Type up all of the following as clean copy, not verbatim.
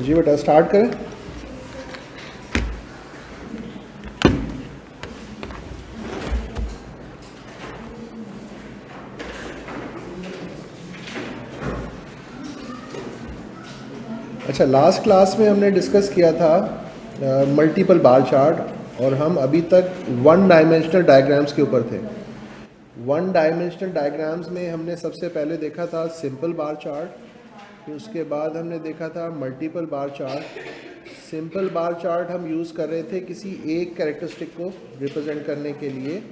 जी बेटा स्टार्ट करें। अच्छा, लास्ट क्लास में हमने डिस्कस किया था मल्टीपल बार चार्ट और हम अभी तक वन डायमेंशनल डायग्राम्स के ऊपर थे। वन डायमेंशनल डायग्राम्स में हमने सबसे पहले देखा था सिंपल बार चार्ट, फिर उसके बाद हमने देखा था multiple bar chart. Simple bar chart हम यूज़ कर रहे थे किसी एक कैरेक्टरिस्टिक को रिप्रेजेंट करने के लिए,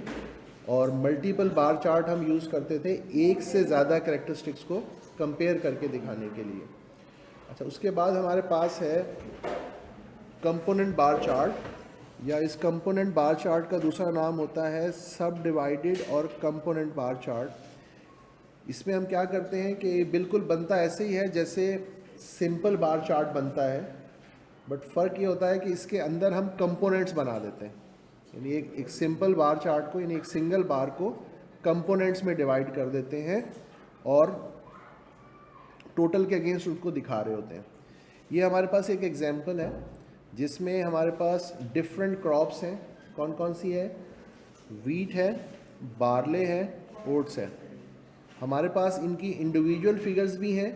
और मल्टीपल बार चार्ट हम यूज़ करते थे एक से ज़्यादा कैरेक्टरिस्टिक्स को कंपेयर करके दिखाने के लिए। अच्छा, उसके बाद हमारे पास है कंपोनेंट बार चार्ट, या इस कंपोनेंट बार चार्ट का दूसरा नाम होता है सब डिवाइडेड और कंपोनेंट बार चार्ट। इसमें हम क्या करते हैं कि बिल्कुल बनता ऐसे ही है जैसे सिंपल बार चार्ट बनता है, बट फ़र्क ये होता है कि इसके अंदर हम कंपोनेंट्स बना देते हैं। यानी एक सिंपल बार चार्ट को, यानी एक सिंगल बार को कंपोनेंट्स में डिवाइड कर देते हैं और टोटल के अगेंस्ट उसको दिखा रहे होते हैं। ये हमारे पास एक एग्जांपल है जिसमें हमारे पास डिफरेंट क्रॉप्स हैं। कौन कौन सी है? वीट है, बार्ले है, ओट्स है। हमारे पास इनकी इंडिविजुअल फिगर्स भी हैं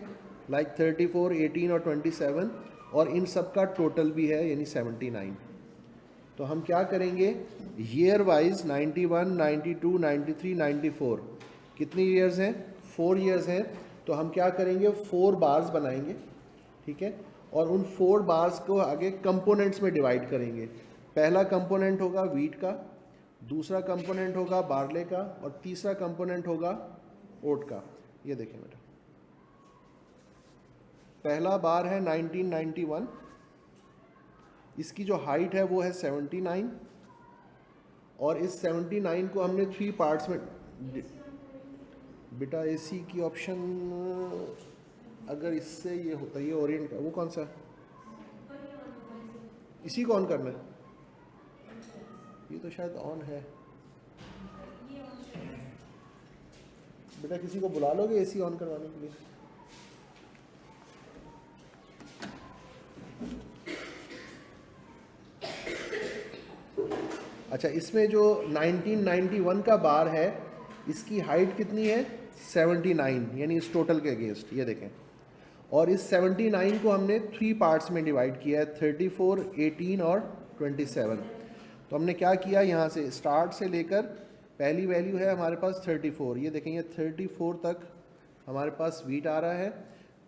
लाइक 34, 18 और 27, और इन सब का टोटल भी है यानी 79। तो हम क्या करेंगे, ईयर वाइज 91, 92, 93, 94 कितनी ईयर्स हैं? 4 ईयर्स हैं। तो हम क्या करेंगे, 4 बार्स बनाएंगे, ठीक है, और उन 4 बार्स को आगे कंपोनेंट्स में डिवाइड करेंगे। पहला कंपोनेंट होगा वीट का, दूसरा कंपोनेंट होगा बार्ले का, और तीसरा कंपोनेंट होगा ओट का। ये देखें बेटा, पहला बार है 1991, इसकी जो हाइट है वो है 79, और इस 79 को हमने 3 पार्ट्स में बेटा एसी की ऑप्शन अगर इससे ये होता है, ये ओरिएंट का, वो कौन सा, इसी को ऑन करना है, ये तो शायद ऑन है। बेटा किसी को बुला लोगे एसी ऑन करवाने के लिए? अच्छा, इसमें जो 1991 का बार है इसकी हाइट कितनी है? 79, यानी इस टोटल के अगेंस्ट, ये देखें। और इस 79 को हमने 3 पार्ट्स में डिवाइड किया है, 34, 18 और 27। तो हमने क्या किया, यहाँ से स्टार्ट से लेकर पहली वैल्यू है हमारे पास 34, ये देखें, ये 34 तक हमारे पास वीट आ रहा है,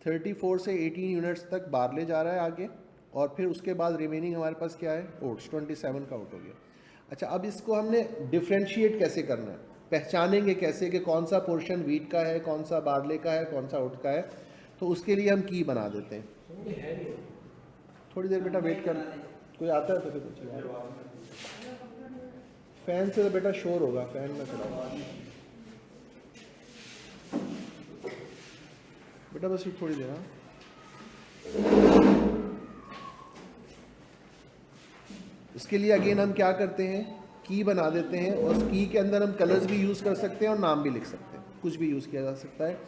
34 से 18 यूनिट्स तक बार्ले जा रहा है आगे, और फिर उसके बाद रिमेनिंग हमारे पास क्या है, ओट्स, 27 का आउट हो गया। अच्छा, अब इसको हमने डिफ्रेंशिएट कैसे करना है, पहचानेंगे कैसे कि कौन सा पोर्शन वीट का है, कौन सा बार्ले का है, कौन सा ओट का है। तो उसके लिए हम की बना देते हैं। थोड़ी देर बेटा वेट कर, कोई आता है तो फिर चला। फैन से तो बेटा शोर होगा, फैन में चलाओ बेटा, बस थोड़ी देर। हाँ, इसके लिए अगेन हम क्या करते हैं, की बना देते हैं, और उस की के अंदर हम कलर्स भी यूज़ कर सकते हैं और नाम भी लिख सकते हैं, कुछ भी यूज़ किया जा सकता है।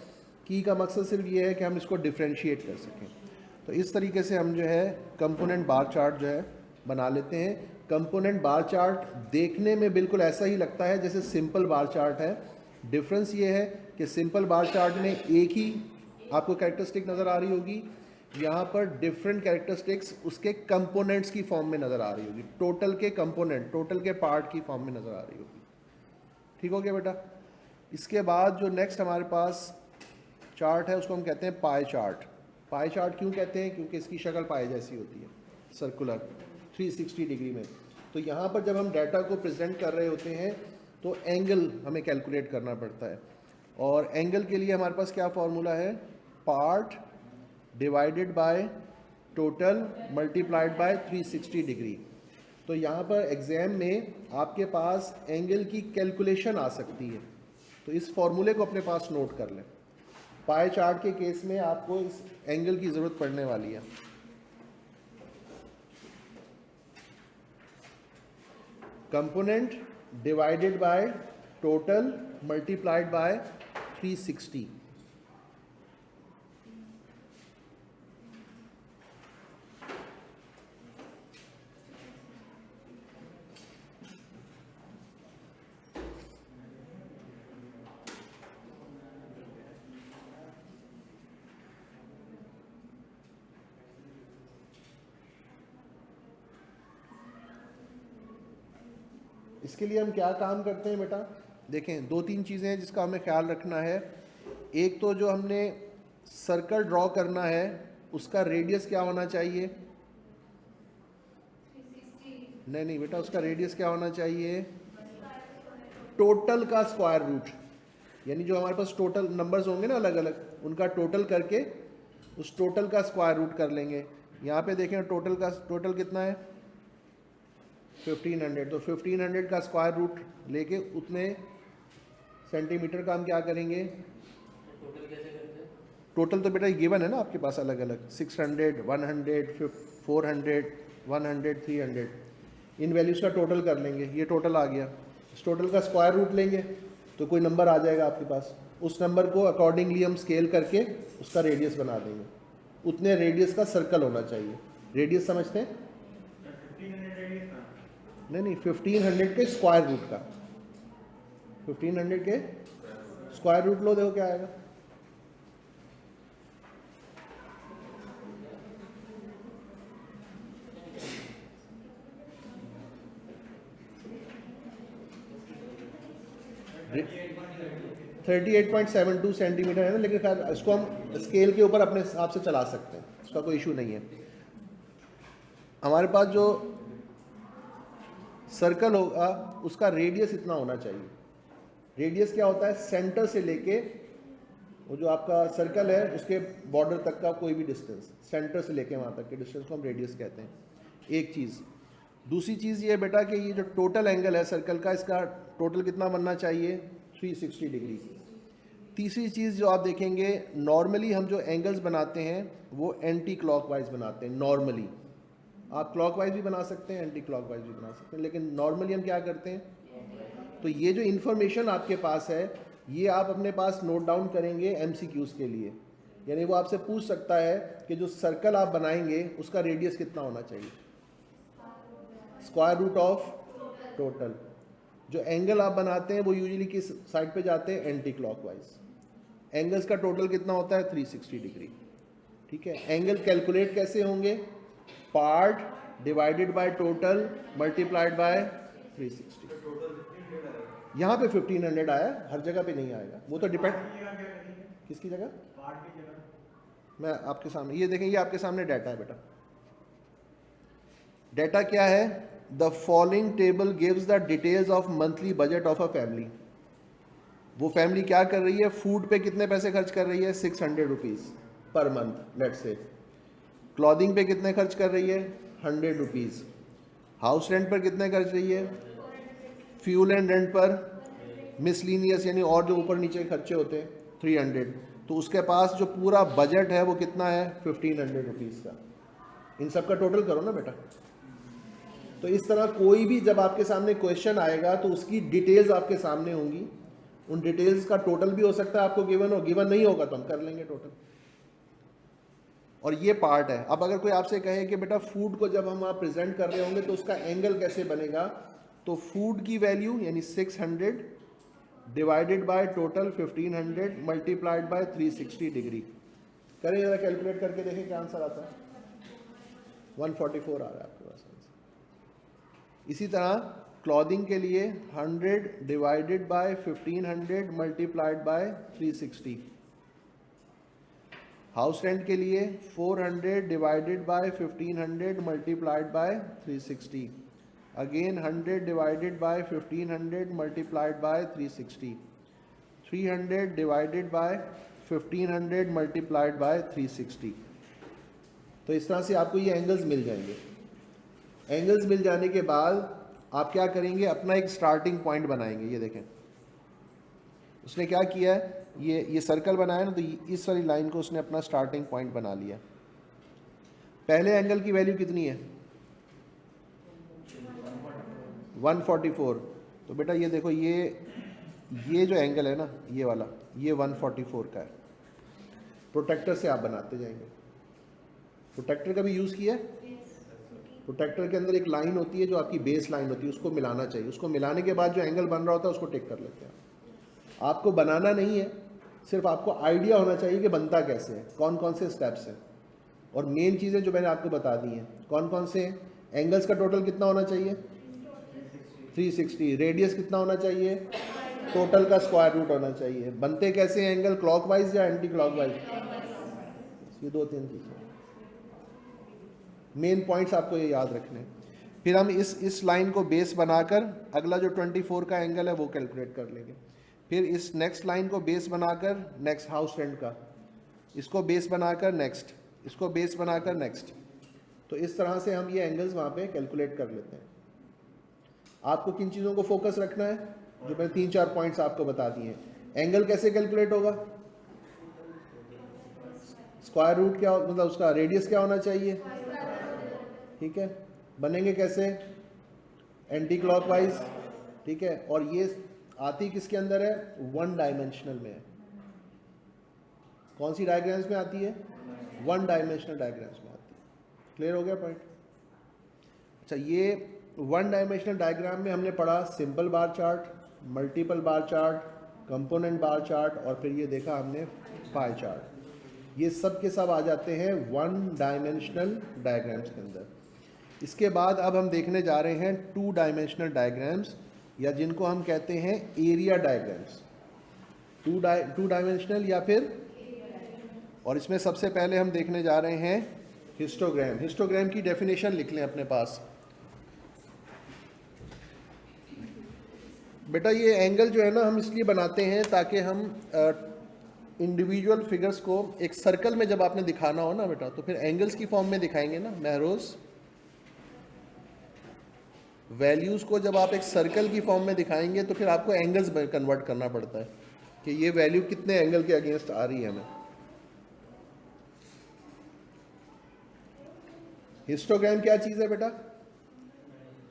की का मकसद सिर्फ ये है कि हम इसको डिफ्रेंशिएट कर सकें। तो इस तरीके से हम जो है कंपोनेंट बार चार्ट जो है बना लेते हैं। कंपोनेंट बार चार्ट देखने में बिल्कुल ऐसा ही लगता है जैसे सिंपल बार चार्ट है। डिफरेंस ये है कि सिंपल बार चार्ट में एक ही आपको कैरेक्टरिस्टिक नज़र आ रही होगी, यहाँ पर डिफरेंट कैरेक्टरिस्टिक्स उसके कंपोनेंट्स की फॉर्म में नज़र आ रही होगी, टोटल के कंपोनेंट, टोटल के पार्ट की फॉर्म में नज़र आ रही होगी। ठीक हो गया बेटा? इसके बाद जो नेक्स्ट हमारे पास चार्ट है उसको हम कहते हैं पाई चार्ट। पाई चार्ट क्यों कहते हैं? क्योंकि इसकी शक्ल पाई जैसी होती है, सर्कुलर 360 डिग्री में। तो यहाँ पर जब हम डाटा को प्रेजेंट कर रहे होते हैं तो एंगल हमें कैलकुलेट करना पड़ता है, और एंगल के लिए हमारे पास क्या फॉर्मूला है, part divided by total multiplied by 360 degree. तो यहाँ पर एग्ज़ाम में आपके पास एंगल की कैलकुलेशन आ सकती है, तो इस फॉर्मूले को अपने पास नोट कर लें। पाई चार्ट के केस में आपको इस एंगल की ज़रूरत पड़ने वाली है। Component divided by total multiplied by 360। इसके लिए हम क्या काम करते हैं बेटा, देखें 2-3 चीज़ें हैं जिसका हमें ख्याल रखना है। एक तो जो हमने सर्कल ड्रॉ करना है उसका रेडियस क्या होना चाहिए, नहीं बेटा, उसका रेडियस क्या होना चाहिए, टोटल का स्क्वायर रूट, यानी जो हमारे पास टोटल नंबर्स होंगे ना अलग अलग, उनका टोटल करके उस टोटल का स्क्वायर रूट कर लेंगे। यहाँ पे देखें टोटल कितना है 1500, तो 1500 का स्क्वायर रूट लेके उतने सेंटीमीटर का हम क्या करेंगे, टोटल कैसे करते हैं? टोटल तो बेटा गिवन है ना आपके पास अलग अलग, 600, 100, 400, 100, 300, इन वैल्यूज़ का टोटल कर लेंगे। ये टोटल आ गया, इस टोटल का स्क्वायर रूट लेंगे तो कोई नंबर आ जाएगा आपके पास, उस नंबर को अकॉर्डिंगली हम स्केल करके उसका रेडियस बना देंगे। उतने रेडियस का सर्कल होना चाहिए। रेडियस समझते हैं? 1500 रेडियस का? नहीं 1500 के स्क्वायर रूट का, 1500 के स्क्वायर रूट लो, देखो क्या आएगा। $38.72 38.72 सेंटीमीटर है ना, लेकिन खैर इसको हम स्केल के ऊपर अपने हिसाब से चला सकते हैं, उसका कोई इशू नहीं है। हमारे पास जो सर्कल होगा उसका रेडियस इतना होना चाहिए। रेडियस क्या होता है, सेंटर से लेके वो जो आपका सर्कल है उसके बॉर्डर तक का कोई भी डिस्टेंस, सेंटर से लेके वहाँ तक के डिस्टेंस को हम रेडियस कहते हैं। एक चीज़, दूसरी चीज़ ये बेटा कि ये जो टोटल एंगल है सर्कल का, इसका टोटल कितना बनना चाहिए, 360 डिग्री। तीसरी चीज़ जो आप देखेंगे, नॉर्मली हम जो एंगल्स बनाते हैं वो एंटी क्लॉकवाइज बनाते हैं। नॉर्मली आप क्लॉकवाइज भी बना सकते हैं, एंटी क्लॉकवाइज भी बना सकते हैं, लेकिन नॉर्मली हम क्या करते हैं। तो ये जो इन्फॉर्मेशन आपके पास है ये आप अपने पास नोट डाउन करेंगे एमसीक्यूज़ के लिए, यानी वो आपसे पूछ सकता है कि जो सर्कल आप बनाएंगे उसका रेडियस कितना होना चाहिए, स्क्वायर रूट ऑफ टोटल। जो एंगल आप बनाते हैं वो यूजुअली किस साइड पे जाते हैं, एंटी क्लॉकवाइज। एंगल्स का टोटल कितना होता है, 360 डिग्री। ठीक है, एंगल कैलकुलेट कैसे होंगे, part divided by total multiplied by 360। यहाँ पे 1500 आया, हर जगह पे नहीं आएगा, वो तो डिपेंड, किसकी जगह, पार्ट की जगह मैं आपके सामने, ये देखें, ये आपके सामने डाटा है बेटा। डाटा क्या है, the following table gives the details of monthly budget of a family. वो फैमिली क्या कर रही है, फूड पे कितने पैसे खर्च कर रही है, 600 rupees per month let's say. Clothing पे कितने खर्च कर रही है, 100 रुपीज़। हाउस रेंट पर कितने खर्च रही है, फ्यूल एंड रेंट पर, मिसलीनियस यानी और जो ऊपर नीचे खर्चे होते हैं 300। तो उसके पास जो पूरा बजट है वो कितना है, 1500 रुपीज़ का। इन सब का टोटल करो ना बेटा। तो इस तरह कोई भी जब आपके सामने क्वेश्चन आएगा तो उसकी डिटेल्स आपके सामने होंगी, उन डिटेल्स का टोटल भी हो सकता है आपको गिवन हो, गिवन नहीं होगा तो हम कर लेंगे टोटल। और ये पार्ट है। अब अगर कोई आपसे कहे कि बेटा फूड को जब हम आप प्रेजेंट कर रहे होंगे तो उसका एंगल कैसे बनेगा, तो फूड की वैल्यू यानी 600 divided by total 1500 multiplied by 360 degree करें, जरा कैलकुलेट करके देखें क्या आंसर आता है। 144 आ रहा है आपके पास आंसर। इसी तरह क्लॉथिंग के लिए 100 divided by 1500 multiplied by 360। House rent के लिए 400 divided by 1500 multiplied by 360। Again 100 divided by 1500 multiplied by 360। 300 divided by 1500 multiplied by 360। तो इस तरह से आपको ये एंगल्स मिल जाएंगे। एंगल्स मिल जाने के बाद आप क्या करेंगे, अपना एक स्टार्टिंग पॉइंट बनाएंगे। ये देखें उसने क्या किया है, ये सर्कल बनाया ना, तो इस वाली लाइन को उसने अपना स्टार्टिंग पॉइंट बना लिया। पहले एंगल की वैल्यू कितनी है, 144। तो बेटा ये देखो, ये जो एंगल है ना, ये वाला, ये 144 का है। प्रोटेक्टर से आप बनाते जाएंगे। प्रोटेक्टर का भी यूज़ किया है। प्रोटेक्टर के अंदर एक लाइन होती है जो आपकी बेस लाइन होती है, उसको मिलाना चाहिए। उसको मिलाने के बाद जो एंगल बन रहा होता है उसको टिक कर लेते हैं। आपको बनाना नहीं है, सिर्फ आपको आइडिया होना चाहिए कि बनता कैसे है, कौन कौन से स्टेप्स हैं। और मेन चीज़ें जो मैंने आपको बता दी हैं, कौन कौन से एंगल्स का टोटल कितना होना चाहिए, 360। रेडियस कितना होना चाहिए? टोटल का स्क्वायर रूट होना चाहिए। बनते कैसे हैं एंगल, क्लॉकवाइज या एंटी क्लॉकवाइज? ये 2-3 चीज़ें, मेन पॉइंट्स आपको ये याद रखने हैं। फिर हम इस लाइन को बेस बनाकर अगला जो 24 का एंगल है वो कैलकुलेट कर लेंगे। फिर इस नेक्स्ट लाइन को बेस बनाकर नेक्स्ट हाउस रेंट का, इसको बेस बनाकर नेक्स्ट, इसको बेस बनाकर नेक्स्ट। तो इस तरह से हम ये एंगल्स वहाँ पे कैलकुलेट कर लेते हैं। आपको किन चीज़ों को फोकस रखना है? जो मैंने 3-4 पॉइंट्स आपको बता दिए हैं। एंगल कैसे कैलकुलेट होगा? स्क्वायर रूट क्या, मतलब उसका रेडियस क्या होना चाहिए? ठीक है। बनेंगे कैसे? Anti clockwise. ठीक है। और ये आती किसके अंदर है? 1 डायमेंशनल में है। कौन सी डायग्राम्स में आती है? 1 डायमेंशनल डायग्राम्स में आती है। क्लियर हो गया पॉइंट? अच्छा, ये 1 डायमेंशनल डायग्राम में हमने पढ़ा simple bar chart, multiple bar chart, component bar chart, और फिर ये देखा हमने पाई चार्ट। ये सब के सब आ जाते हैं 1 डायमेंशनल डायग्राम्स के अंदर। इसके बाद अब हम देखने जा रहे हैं 2 डायमेंशनल डायग्राम्स, या जिनको हम कहते हैं एरिया डायग्राम्स। 2 डायमेंशनल या फिर, और इसमें सबसे पहले हम देखने जा रहे हैं हिस्टोग्राम। हिस्टोग्राम की डेफिनेशन लिख लें अपने पास। बेटा ये एंगल जो है ना, हम इसलिए बनाते हैं ताकि हम इंडिविजुअल फिगर्स को एक सर्कल में जब आपने दिखाना हो ना बेटा, तो फिर एंगल्स की फॉर्म में दिखाएंगे ना। महरोज, वैल्यूज़ को जब आप एक सर्कल की फॉर्म में दिखाएंगे तो फिर आपको एंगल्स में कन्वर्ट करना पड़ता है कि ये वैल्यू कितने एंगल के अगेंस्ट आ रही है हमें। हिस्टोग्राम क्या चीज़ है बेटा?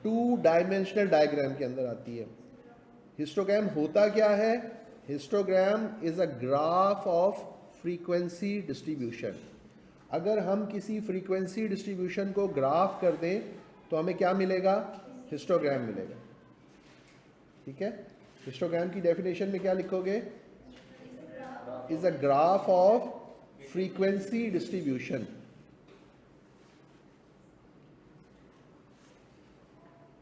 2 डायमेंशनल डायग्राम के अंदर आती है। हिस्टोग्राम होता क्या है? Histogram is a graph of frequency distribution. अगर हम किसी फ्रीक्वेंसी डिस्ट्रीब्यूशन को ग्राफ कर दें तो हमें क्या मिलेगा? हिस्टोग्राम मिलेगा। ठीक है। हिस्टोग्राम की डेफिनेशन में क्या लिखोगे? Is a graph of frequency distribution.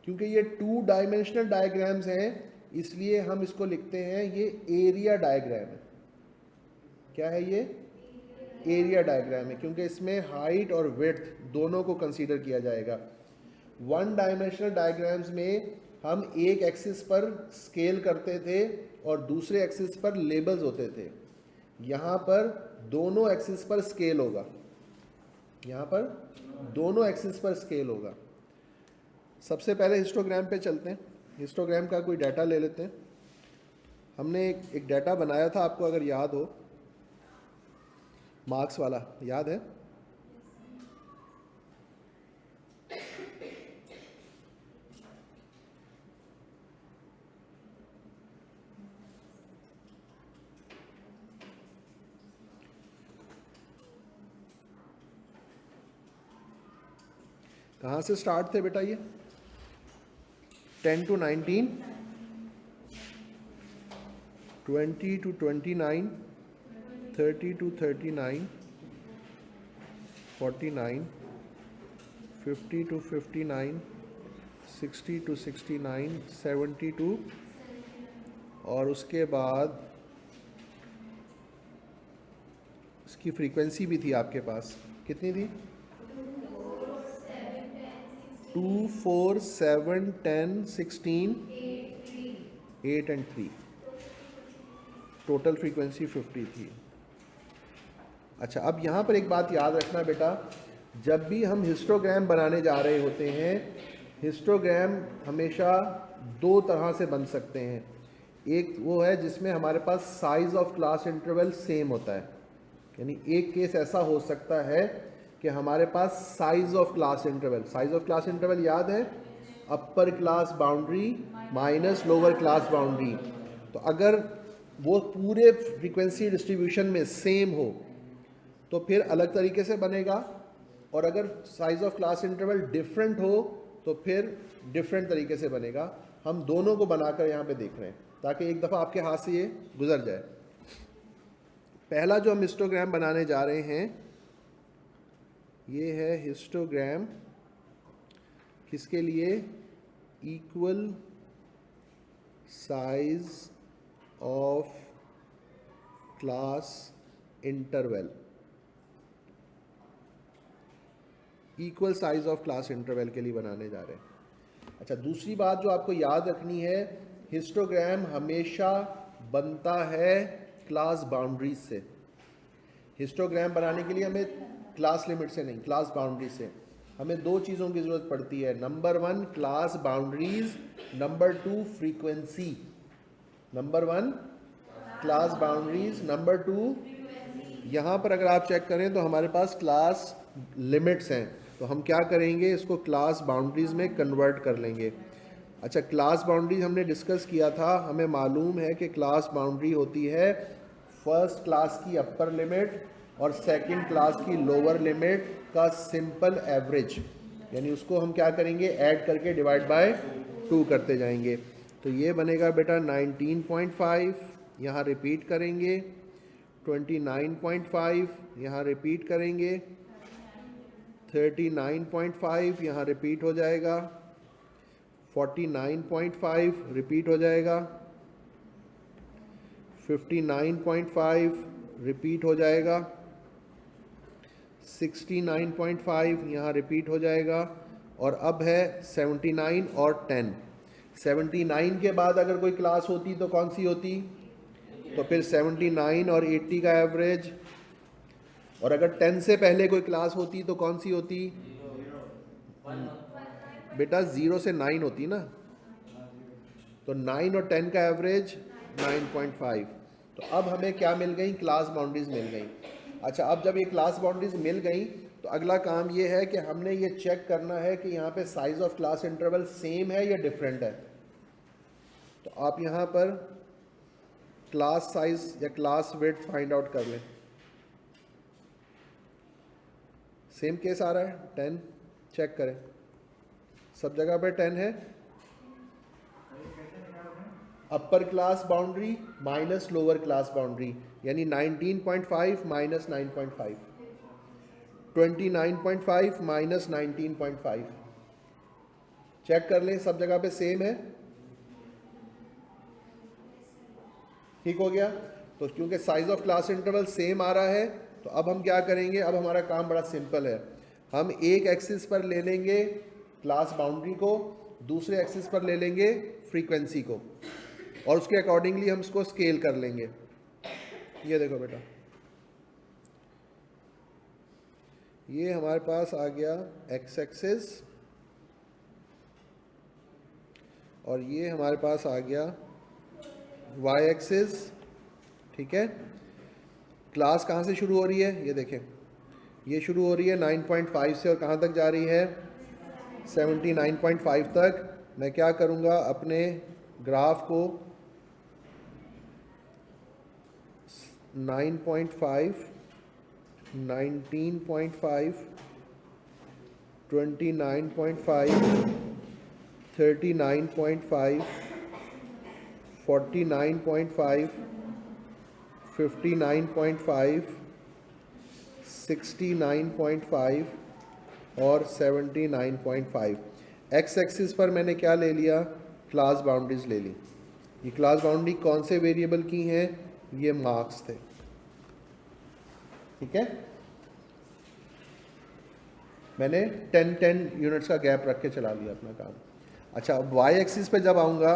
क्योंकि ये 2 डायमेंशनल डायग्राम्स हैं इसलिए हम इसको लिखते हैं ये एरिया डायग्राम है। क्या है ये? एरिया डायग्राम है, क्योंकि इसमें हाइट और विड्थ दोनों को कंसीडर किया जाएगा। 1 डायमेंशनल डायग्राम्स में हम एक एक्सिस पर स्केल करते थे और दूसरे एक्सिस पर लेबल्स होते थे। यहाँ पर दोनों एक्सिस पर स्केल होगा, यहाँ पर दोनों एक्सिस पर स्केल होगा। सबसे पहले हिस्टोग्राम पे चलते हैं। हिस्टोग्राम का कोई डाटा ले लेते हैं। हमने एक डाटा बनाया था, आपको अगर याद हो, मार्क्स वाला, याद है? कहाँ से स्टार्ट थे बेटा ये? 10 to 19, 20 to 29, 30 to 39, 49, 50 to 59, 60 to 69, 70 to, और उसके बाद इसकी फ्रीक्वेंसी भी थी आपके पास, कितनी थी? 2, 4, 7, 10, 16, 8 and 3। टोटल फ्रीक्वेंसी 50 थी। अच्छा, अब यहाँ पर एक बात याद रखना बेटा, जब भी हम हिस्टोग्राम बनाने जा रहे होते हैं, हिस्टोग्राम हमेशा 2 तरह से बन सकते हैं। एक वो है जिसमें हमारे पास size of class interval same होता है, यानी एक केस ऐसा हो सकता है कि हमारे पास size of class interval, size of class interval याद है? Upper class boundary minus lower class boundary. तो अगर वो पूरे फ्रीक्वेंसी डिस्ट्रीब्यूशन में सेम हो तो फिर अलग तरीके से बनेगा, और अगर size of class interval different हो तो फिर डिफरेंट तरीके से बनेगा। हम दोनों को बनाकर यहाँ पे देख रहे हैं ताकि एक दफ़ा आपके हाथ से ये गुजर जाए। पहला जो हम हिस्टोग्राम बनाने जा रहे हैं ये है हिस्टोग्राम, किसके लिए? Equal size of class interval, equal size of class interval के लिए बनाने जा रहे हैं। अच्छा, दूसरी बात जो आपको याद रखनी है, हिस्टोग्राम हमेशा बनता है क्लास बाउंड्रीज से। हिस्टोग्राम बनाने के लिए हमें क्लास लिमिट से नहीं, क्लास बाउंड्री से हमें दो चीज़ों की ज़रूरत पड़ती है। Number 1 class boundaries, number 2 frequency. Number 1 class boundaries, number 2 यहाँ पर अगर आप चेक करें तो हमारे पास क्लास लिमिट्स हैं, तो हम क्या करेंगे, इसको क्लास बाउंड्रीज में कन्वर्ट कर लेंगे। अच्छा, क्लास बाउंड्रीज हमने डिस्कस किया था, हमें मालूम है कि क्लास बाउंड्री होती है फर्स्ट क्लास की अपर लिमिट और सेकंड क्लास की लोअर लिमिट का सिंपल एवरेज, यानी उसको हम क्या करेंगे, ऐड करके डिवाइड बाय 2 करते जाएंगे। तो ये बनेगा बेटा 19.5, यहाँ रिपीट करेंगे, 29.5 यहाँ रिपीट करेंगे, 39.5 यहाँ रिपीट हो जाएगा, 49.5 रिपीट हो जाएगा, 59.5 रिपीट हो जाएगा, 69.5 यहाँ रिपीट हो जाएगा, और अब है 79 और 10। 79 के बाद अगर कोई क्लास होती तो कौन सी होती, तो फिर 79 और 80 का एवरेज, और अगर 10 से पहले कोई क्लास होती तो कौन सी होती, बेटा 0 से 9 होती ना, तो 9 और 10 का एवरेज 9.5। तो अब हमें क्या मिल गई, क्लास बाउंड्रीज मिल गई। अच्छा, अब जब ये क्लास बाउंड्रीज मिल गई तो अगला काम ये है कि हमने ये चेक करना है कि यहाँ पे size of class interval same है या डिफरेंट है। तो आप यहाँ पर क्लास साइज या क्लास विड्थ फाइंड आउट कर लें। सेम केस आ रहा है 10, चेक करें, सब जगह पे 10 है। Upper class boundary minus lower class boundary, यानी 19.5 माइनस 9.5, 29.5 माइनस 19.5, चेक कर लें सब जगह पे सेम है। ठीक हो गया। तो क्योंकि size of class interval same आ रहा है, तो अब हम क्या करेंगे, अब हमारा काम बड़ा सिंपल है। हम एक एक्सिस पर ले लेंगे क्लास बाउंड्री को, दूसरे एक्सिस पर ले लेंगे फ्रीक्वेंसी को, और उसके अकॉर्डिंगली हम इसको स्केल कर लेंगे। ये देखो बेटा, ये हमारे पास आ गया एक्स एक्सिस, और ये हमारे पास आ गया वाई एक्सिस। ठीक है, क्लास कहाँ से शुरू हो रही है, ये देखें, ये शुरू हो रही है 9.5 से और कहाँ तक जा रही है, 79.5 तक। मैं क्या करूँगा, अपने ग्राफ को 9.5, 19.5, 29.5, 39.5, 49.5, 59.5, 69.5 और 79.5। एक्स एक्सिस पर मैंने क्या ले लिया, क्लास बाउंड्रीज ले ली। ये क्लास बाउंड्री कौन से वेरिएबल की हैं, ये मार्क्स थे। ठीक है, मैंने 10 यूनिट्स का गैप रख के चला लिया अपना काम। अच्छा, अब वाई एक्सिस पे जब आऊँगा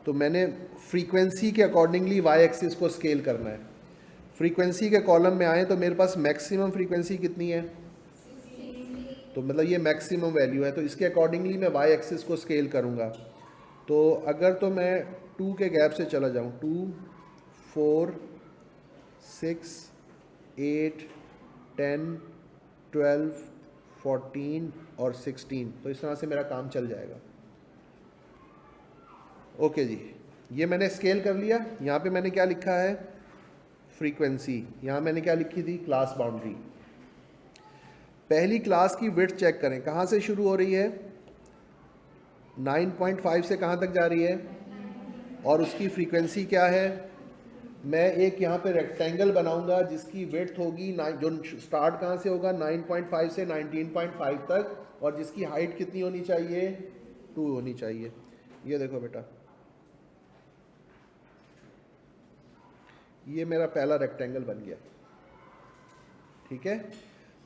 तो मैंने फ्रीक्वेंसी के अकॉर्डिंगली वाई एक्सिस को स्केल करना है। फ्रीक्वेंसी के कॉलम में आए तो मेरे पास मैक्सिमम फ्रीक्वेंसी कितनी है, तो मतलब ये मैक्सिमम वैल्यू है, तो इसके अकॉर्डिंगली मैं वाई एक्सिस को स्केल करूँगा। तो अगर तो मैं 2 के गैप से चला जाऊँ, 2, 4, 6, 8, 10, 12, 14 और 16, तो इस तरह से मेरा काम चल जाएगा। ओके जी, ये मैंने स्केल कर लिया। यहाँ पे मैंने क्या लिखा है, फ्रीक्वेंसी, यहाँ मैंने क्या लिखी थी, क्लास बाउंड्री। पहली क्लास की विड्थ चेक करें, कहाँ से शुरू हो रही है, 9.5 से कहाँ तक जा रही है, और उसकी फ्रीक्वेंसी क्या है। मैं एक यहाँ पे रेक्टेंगल बनाऊंगा जिसकी विड्थ होगी, जो स्टार्ट कहाँ से होगा, 9.5 से 19.5 तक, और जिसकी हाइट कितनी होनी चाहिए, 2 होनी चाहिए। ये देखो बेटा, ये मेरा पहला रेक्टेंगल बन गया, ठीक है।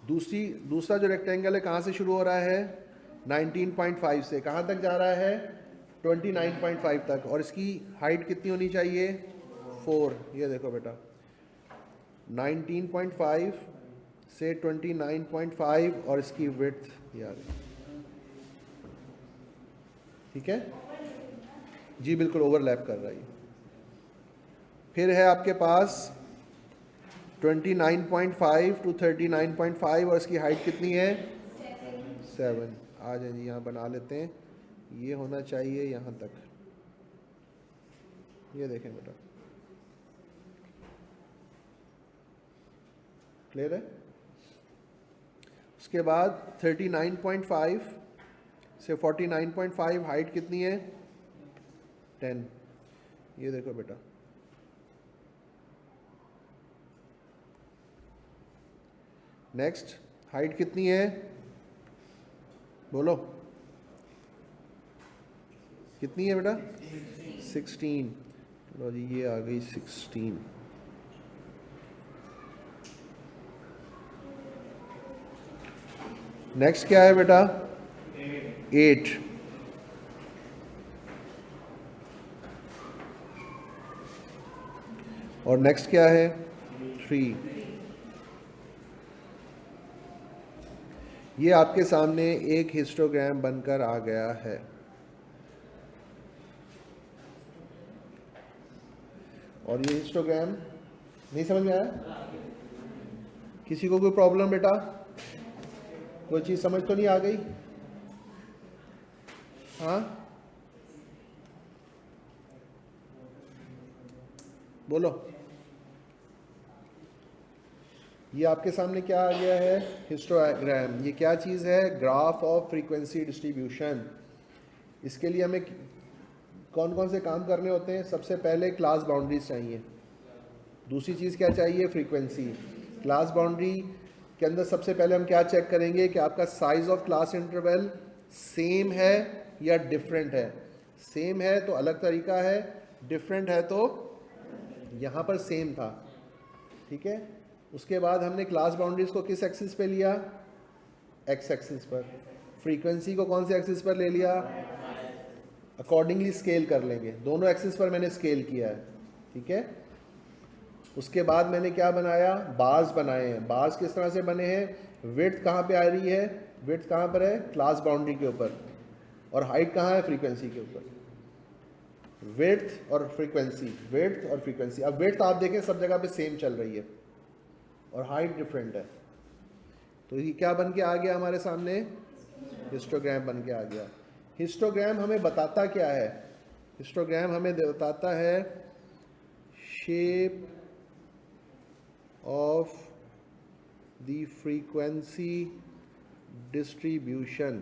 दूसरा जो रेक्टेंगल है कहाँ से शुरू हो रहा है, 19.5 से कहाँ तक जा रहा है, 29.5 तक, और इसकी हाइट कितनी होनी चाहिए, 4। ये देखो बेटा, 19.5 से 29.5 और इसकी विड्थ ये आ गई, ठीक है जी, बिल्कुल ओवरलैप कर रहा है। फिर है आपके पास 29.5 टू 39.5 और इसकी हाइट कितनी है, 7। आ जाए जी, यहाँ बना लेते हैं, ये होना चाहिए यहाँ तक, ये देखें बेटा, क्लियर है। उसके बाद 39.5 से 49.5 हाइट कितनी है, 10। ये देखो बेटा, नेक्स्ट हाइट कितनी है, बोलो कितनी है बेटा, 16। चलो जी, ये आ गई 16। नेक्स्ट क्या है बेटा, 8। और नेक्स्ट क्या है, 3। ये आपके सामने एक हिस्टोग्राम बनकर आ गया है। और ये हिस्टोग्राम नहीं समझ में आया, किसी को कोई प्रॉब्लम बेटा, कोई चीज़ समझ तो नहीं आ गई, हाँ बोलो। ये आपके सामने क्या आ गया है, हिस्टोग्राम। ये क्या चीज़ है, ग्राफ ऑफ फ्रीक्वेंसी डिस्ट्रीब्यूशन। इसके लिए हमें कौन कौन से काम करने होते हैं, सबसे पहले क्लास बाउंड्रीज चाहिए, दूसरी चीज़ क्या चाहिए, फ्रीक्वेंसी। क्लास बाउंड्री के अंदर सबसे पहले हम क्या चेक करेंगे कि आपका size of class interval same है या डिफरेंट है। सेम है तो अलग तरीका है, डिफरेंट है तो यहाँ पर सेम था, ठीक है। उसके बाद हमने क्लास बाउंड्रीज को किस एक्सिस पे लिया, एक्स एक्सिस पर। फ्रीक्वेंसी को कौन से एक्सिस पर ले लिया, अकॉर्डिंगली स्केल कर लेंगे, दोनों एक्सिस पर मैंने स्केल किया है, ठीक है। उसके बाद मैंने क्या बनाया, बार्स बनाए हैं। बार्स किस तरह से बने हैं, विड्थ कहाँ पे आ रही है, विड्थ कहाँ पर है, क्लास बाउंड्री के ऊपर, और हाइट कहाँ है, फ्रीक्वेंसी के ऊपर। विड्थ और फ्रीक्वेंसी, विड्थ और फ्रीक्वेंसी। अब विड्थ आप देखें सब जगह पे सेम चल रही है और हाइट डिफरेंट है, तो ये क्या बन के आ गया हमारे सामने, हिस्टोग्राम बन के आ गया। हिस्टोग्राम हमें बताता क्या है, हिस्टोग्राम हमें बताता है shape of the frequency distribution.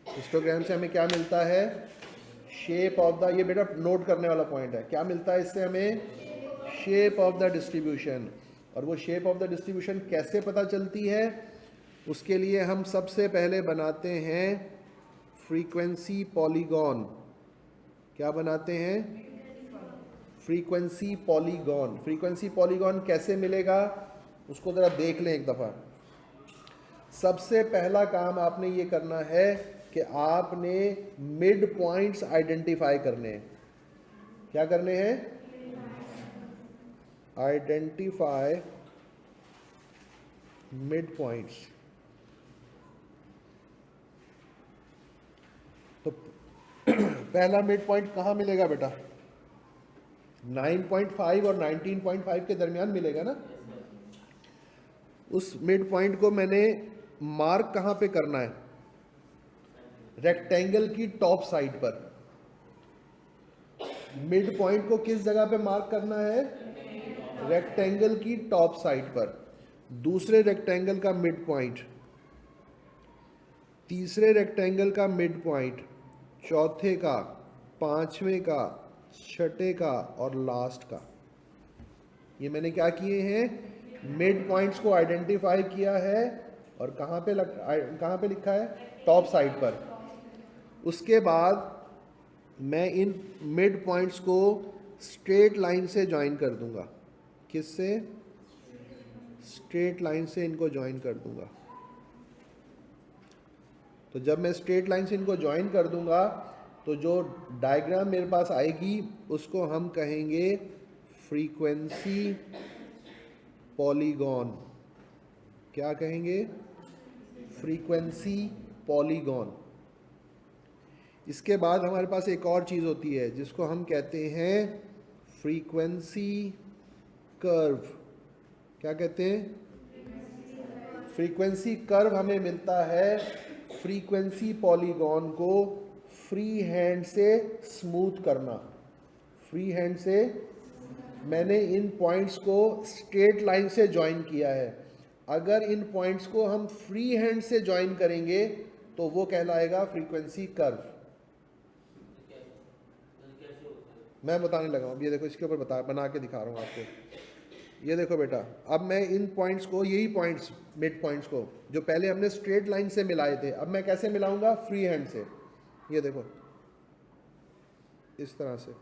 Histogram से हमें क्या मिलता है, शेप ऑफ द, ये बेटा नोट करने वाला पॉइंट है, क्या मिलता है इससे हमें, शेप ऑफ द डिस्ट्रीब्यूशन। और वो शेप ऑफ द डिस्ट्रीब्यूशन कैसे पता चलती है, उसके लिए हम सबसे पहले बनाते हैं फ्रीक्वेंसी पॉलीगॉन। क्या बनाते हैं, फ्रीक्वेंसी पॉलीगॉन। फ्रीक्वेंसी पॉलीगॉन कैसे मिलेगा उसको ज़रा देख लें एक दफ़ा। सबसे पहला काम आपने ये करना है कि आपने मिड पॉइंट्स आइडेंटिफाई करने हैं। क्या करने हैं, आइडेंटिफाई मिड पॉइंट्स। तो पहला मिड पॉइंट कहाँ मिलेगा बेटा, 9.5 और 19.5 के दरमियान मिलेगा ना। उस मिड पॉइंट को मैंने मार्क कहाँ पे करना है, रेक्टेंगल की टॉप साइड पर। मिड पॉइंट को किस जगह पे मार्क करना है, रेक्टेंगल की टॉप साइड पर। दूसरे रेक्टेंगल का मिड पॉइंट, तीसरे रेक्टेंगल का मिड पॉइंट, चौथे का, पांचवें का, छठे का और लास्ट का। ये मैंने क्या किए हैं, मिड पॉइंट्स को आइडेंटिफाई किया है और कहाँ पे लिखा है, टॉप साइड पर। उसके बाद मैं इन मिड पॉइंट्स को स्ट्रेट लाइन से ज्वाइन कर दूंगा। किससे? स्ट्रेट लाइन से इनको ज्वाइन कर दूंगा। तो जब मैं स्ट्रेट लाइन से इनको ज्वाइन कर दूंगा तो जो डायग्राम मेरे पास आएगी उसको हम कहेंगे फ्रीक्वेंसी पॉलीगॉन। क्या कहेंगे? Frequency polygon. इसके बाद हमारे पास एक और चीज़ होती है जिसको हम कहते हैं फ्रीक्वेंसी कर्व। क्या कहते हैं? फ्रीक्वेंसी कर्व हमें मिलता है फ्रीक्वेंसी पॉलीगॉन को फ्री हैंड से स्मूथ करना। फ्री हैंड से मैंने इन पॉइंट्स को स्ट्रेट लाइन से ज्वाइन किया है। अगर इन पॉइंट्स को हम फ्री हैंड से ज्वाइन करेंगे तो वो कहलाएगा फ्रीक्वेंसी कर्व। कैसे होता है? मैं बताने लगा हूँ, ये देखो इसके ऊपर बना के दिखा रहा हूँ आपको। ये देखो बेटा, अब मैं इन पॉइंट्स को, यही पॉइंट्स, मिड पॉइंट्स को जो पहले हमने स्ट्रेट लाइन से मिलाए थे, अब मैं कैसे मिलाऊंगा? फ्री हैंड से। ये देखो इस तरह से।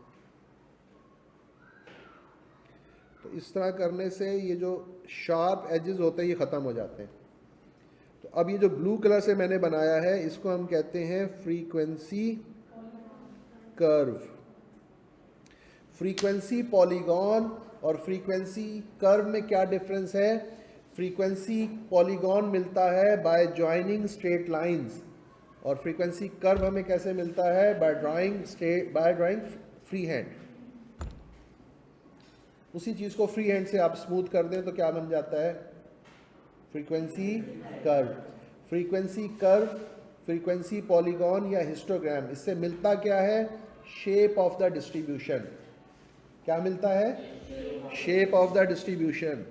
तो इस तरह करने से ये जो शार्प एजेस होते हैं ये ख़त्म हो जाते हैं। तो अब ये जो ब्लू कलर से मैंने बनाया है इसको हम कहते हैं फ्रीक्वेंसी कर्व। फ्रीक्वेंसी पॉलीगॉन और फ्रीक्वेंसी कर्व में क्या डिफरेंस है? फ्रीक्वेंसी पॉलीगॉन मिलता है बाय ज्वाइनिंग स्ट्रेट लाइंस, और फ्रीक्वेंसी कर्व हमें कैसे मिलता है? By drawing free hand. उसी चीज़ को फ्री हैंड से आप स्मूथ कर दें तो क्या बन जाता है? Frequency curve. Frequency curve, frequency polygon या हिस्टोग्राम, इससे मिलता क्या है? Shape of the distribution. क्या मिलता है? Shape of the distribution.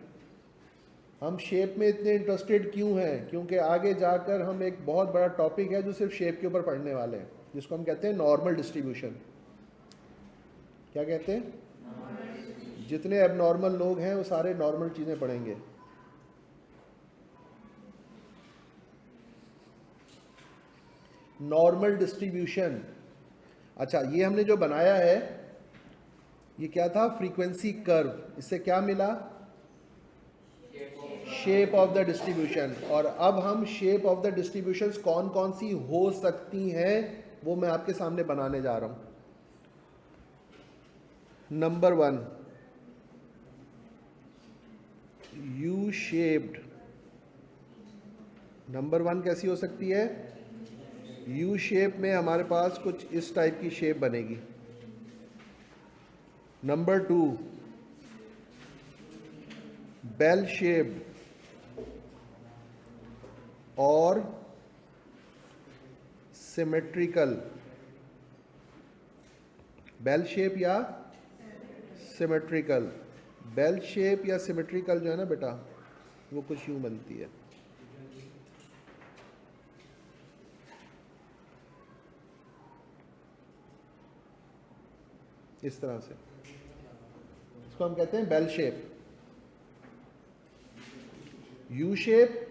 हम शेप में इतने इंटरेस्टेड क्यों हैं? क्योंकि आगे जाकर हम एक बहुत बड़ा टॉपिक है जो सिर्फ शेप के ऊपर पढ़ने वाले हैं, जिसको हम कहते हैं नॉर्मल डिस्ट्रीब्यूशन। क्या कहते हैं? जितने एबनॉर्मल लोग हैं वो सारे नॉर्मल चीज़ें पढ़ेंगे। Normal distribution. अच्छा, ये हमने जो बनाया है ये क्या था? Frequency curve. इससे क्या मिला? Shape of the distribution. और अब हम शेप ऑफ द डिस्ट्रीब्यूशंस कौन कौन सी हो सकती हैं वो मैं आपके सामने बनाने जा रहा हूं। Number 1, U shaped. नंबर 1 कैसी हो सकती है? यू शेप में हमारे पास कुछ इस टाइप की शेप बनेगी। नंबर 2, बेल शेप्ड और सिमेट्रिकल। बेल शेप या सिमेट्रिकल। बेल शेप या सिमेट्रिकल जो है ना बेटा, वो कुछ यूं बनती है। इस तरह से। इसको हम कहते हैं bell shape. U shape,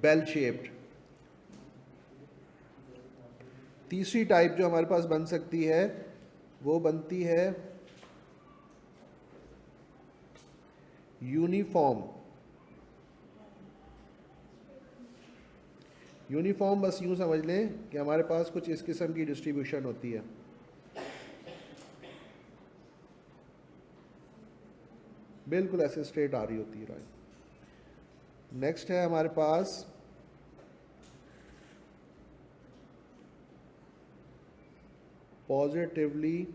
bell shaped. तीसरी टाइप जो हमारे पास बन सकती है वो बनती है यूनिफॉर्म। यूनिफॉर्म बस यूं समझ लें कि हमारे पास कुछ इस किस्म की डिस्ट्रीब्यूशन होती है। बिल्कुल ऐसे स्ट्रेट आ रही होती है लाइन। नेक्स्ट है हमारे पास positively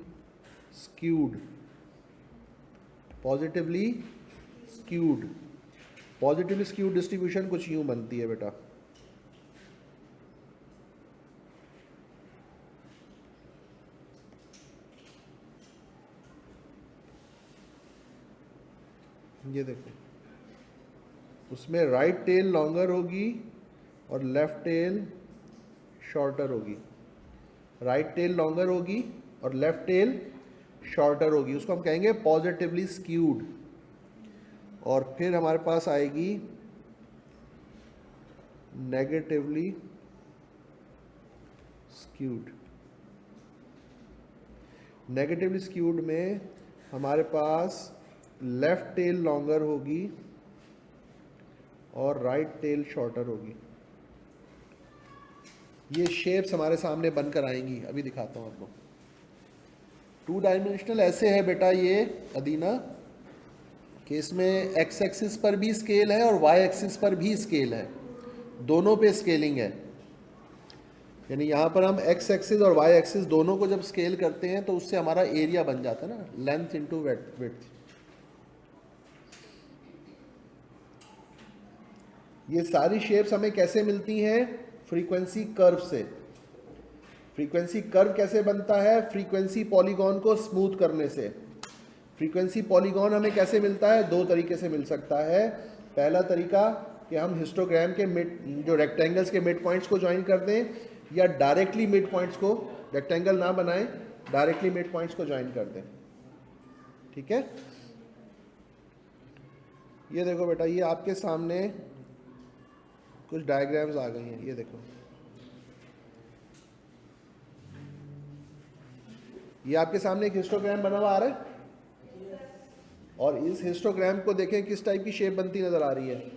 skewed. Positively skewed. Positively skewed distribution कुछ यूं बनती है बेटा। ये देखो, उसमें राइट टेल लॉन्गर होगी और लेफ्ट टेल शॉर्टर होगी। राइट टेल लॉन्गर होगी और लेफ्ट टेल शॉर्टर होगी। उसको हम कहेंगे पॉजिटिवली स्क्यूड। और फिर हमारे पास आएगी नेगेटिवली स्क्यूड। नेगेटिवली स्क्यूड में हमारे पास लेफ्ट टेल लॉन्गर होगी और राइट टेल शॉर्टर होगी। ये शेप्स हमारे सामने बनकर आएंगी, अभी दिखाता हूँ आपको। 2 डायमेंशनल ऐसे है बेटा ये अदीना कि इसमें एक्स एक्सिस पर भी स्केल है और वाई एक्सिस पर भी स्केल है, दोनों पे स्केलिंग है। यानी यहाँ पर हम एक्स एक्सिस और वाई एक्सिस दोनों को जब स्केल करते हैं तो उससे हमारा एरिया बन जाता है ना, लेंथ इंटू विड्थ। ये सारी शेप्स हमें कैसे मिलती हैं? फ्रीक्वेंसी कर्व से। फ्रीक्वेंसी कर्व कैसे बनता है? फ्रीक्वेंसी पॉलीगॉन को स्मूथ करने से। फ्रीक्वेंसी पॉलीगॉन हमें कैसे मिलता है? 2 तरीके से मिल सकता है। पहला तरीका कि हम हिस्टोग्राम के मिड जो रेक्टेंगल्स के मिड पॉइंट्स को ज्वाइन कर दें, या डायरेक्टली मिड पॉइंट्स को, रेक्टेंगल ना बनाएं, डायरेक्टली मिड पॉइंट्स को ज्वाइन कर दें। ठीक है, ये देखो बेटा, ये आपके सामने कुछ डायग्राम्स आ गई हैं, ये देखो। ये आपके सामने एक हिस्टोग्राम बना हुआ आ रहा है, और इस हिस्टोग्राम को देखें किस टाइप की शेप बनती नजर आ रही है?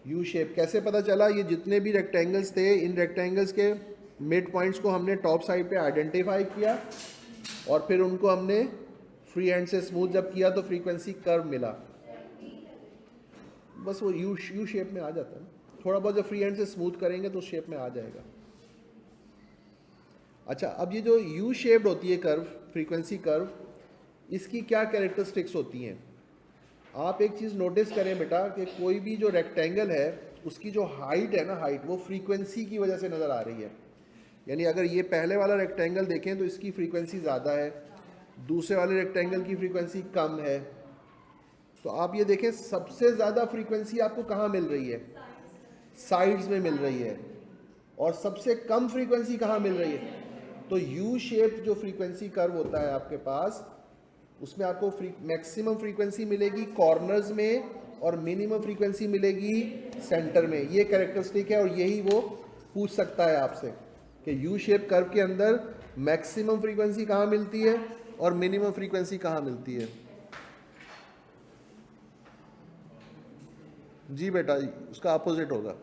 U shape. कैसे पता चला? ये जितने भी रेक्टेंगल्स थे, इन रेक्टेंगल्स के मिड पॉइंट्स को हमने टॉप साइड पे आइडेंटिफाई किया और फिर उनको हमने फ्री हैंड से स्मूथ जब किया तो फ्रीक्वेंसी कर्व मिला। बस वो यू शेप में आ जाता है। थोड़ा बहुत जब फ्री हैंड से स्मूथ करेंगे तो उस शेप में आ जाएगा। अच्छा, अब ये जो यू शेप्ड होती है कर्व, फ्रीक्वेंसी कर्व, इसकी क्या कैरेक्टरिस्टिक्स होती हैं? आप एक चीज़ नोटिस करें बेटा कि कोई भी जो रेक्टेंगल है उसकी जो हाइट है ना, हाइट वो फ्रीक्वेंसी की वजह से नज़र आ रही है। यानी अगर ये पहले वाला रेक्टेंगल देखें तो इसकी फ्रीक्वेंसी ज़्यादा है, दूसरे वाले रेक्टेंगल की फ्रीक्वेंसी कम है। तो आप ये देखें सबसे ज़्यादा फ्रीक्वेंसी आपको कहाँ मिल रही है? साइड्स में मिल रही है। और सबसे कम फ्रीक्वेंसी कहाँ मिल रही है? तो यू शेप जो फ्रीक्वेंसी कर्व होता है आपके पास, उसमें आपको मैक्सिमम फ्रीक्वेंसी मिलेगी कॉर्नर्स में और मिनिमम फ्रीक्वेंसी मिलेगी सेंटर में। ये कैरेक्टरिस्टिक है, और यही वो पूछ सकता है आपसे कि यू शेप कर्व के अंदर मैक्सिमम फ्रीक्वेंसी कहाँ मिलती है और मिनिमम फ्रीक्वेंसी कहाँ मिलती है। जी बेटा, उसका अपोजिट होगा।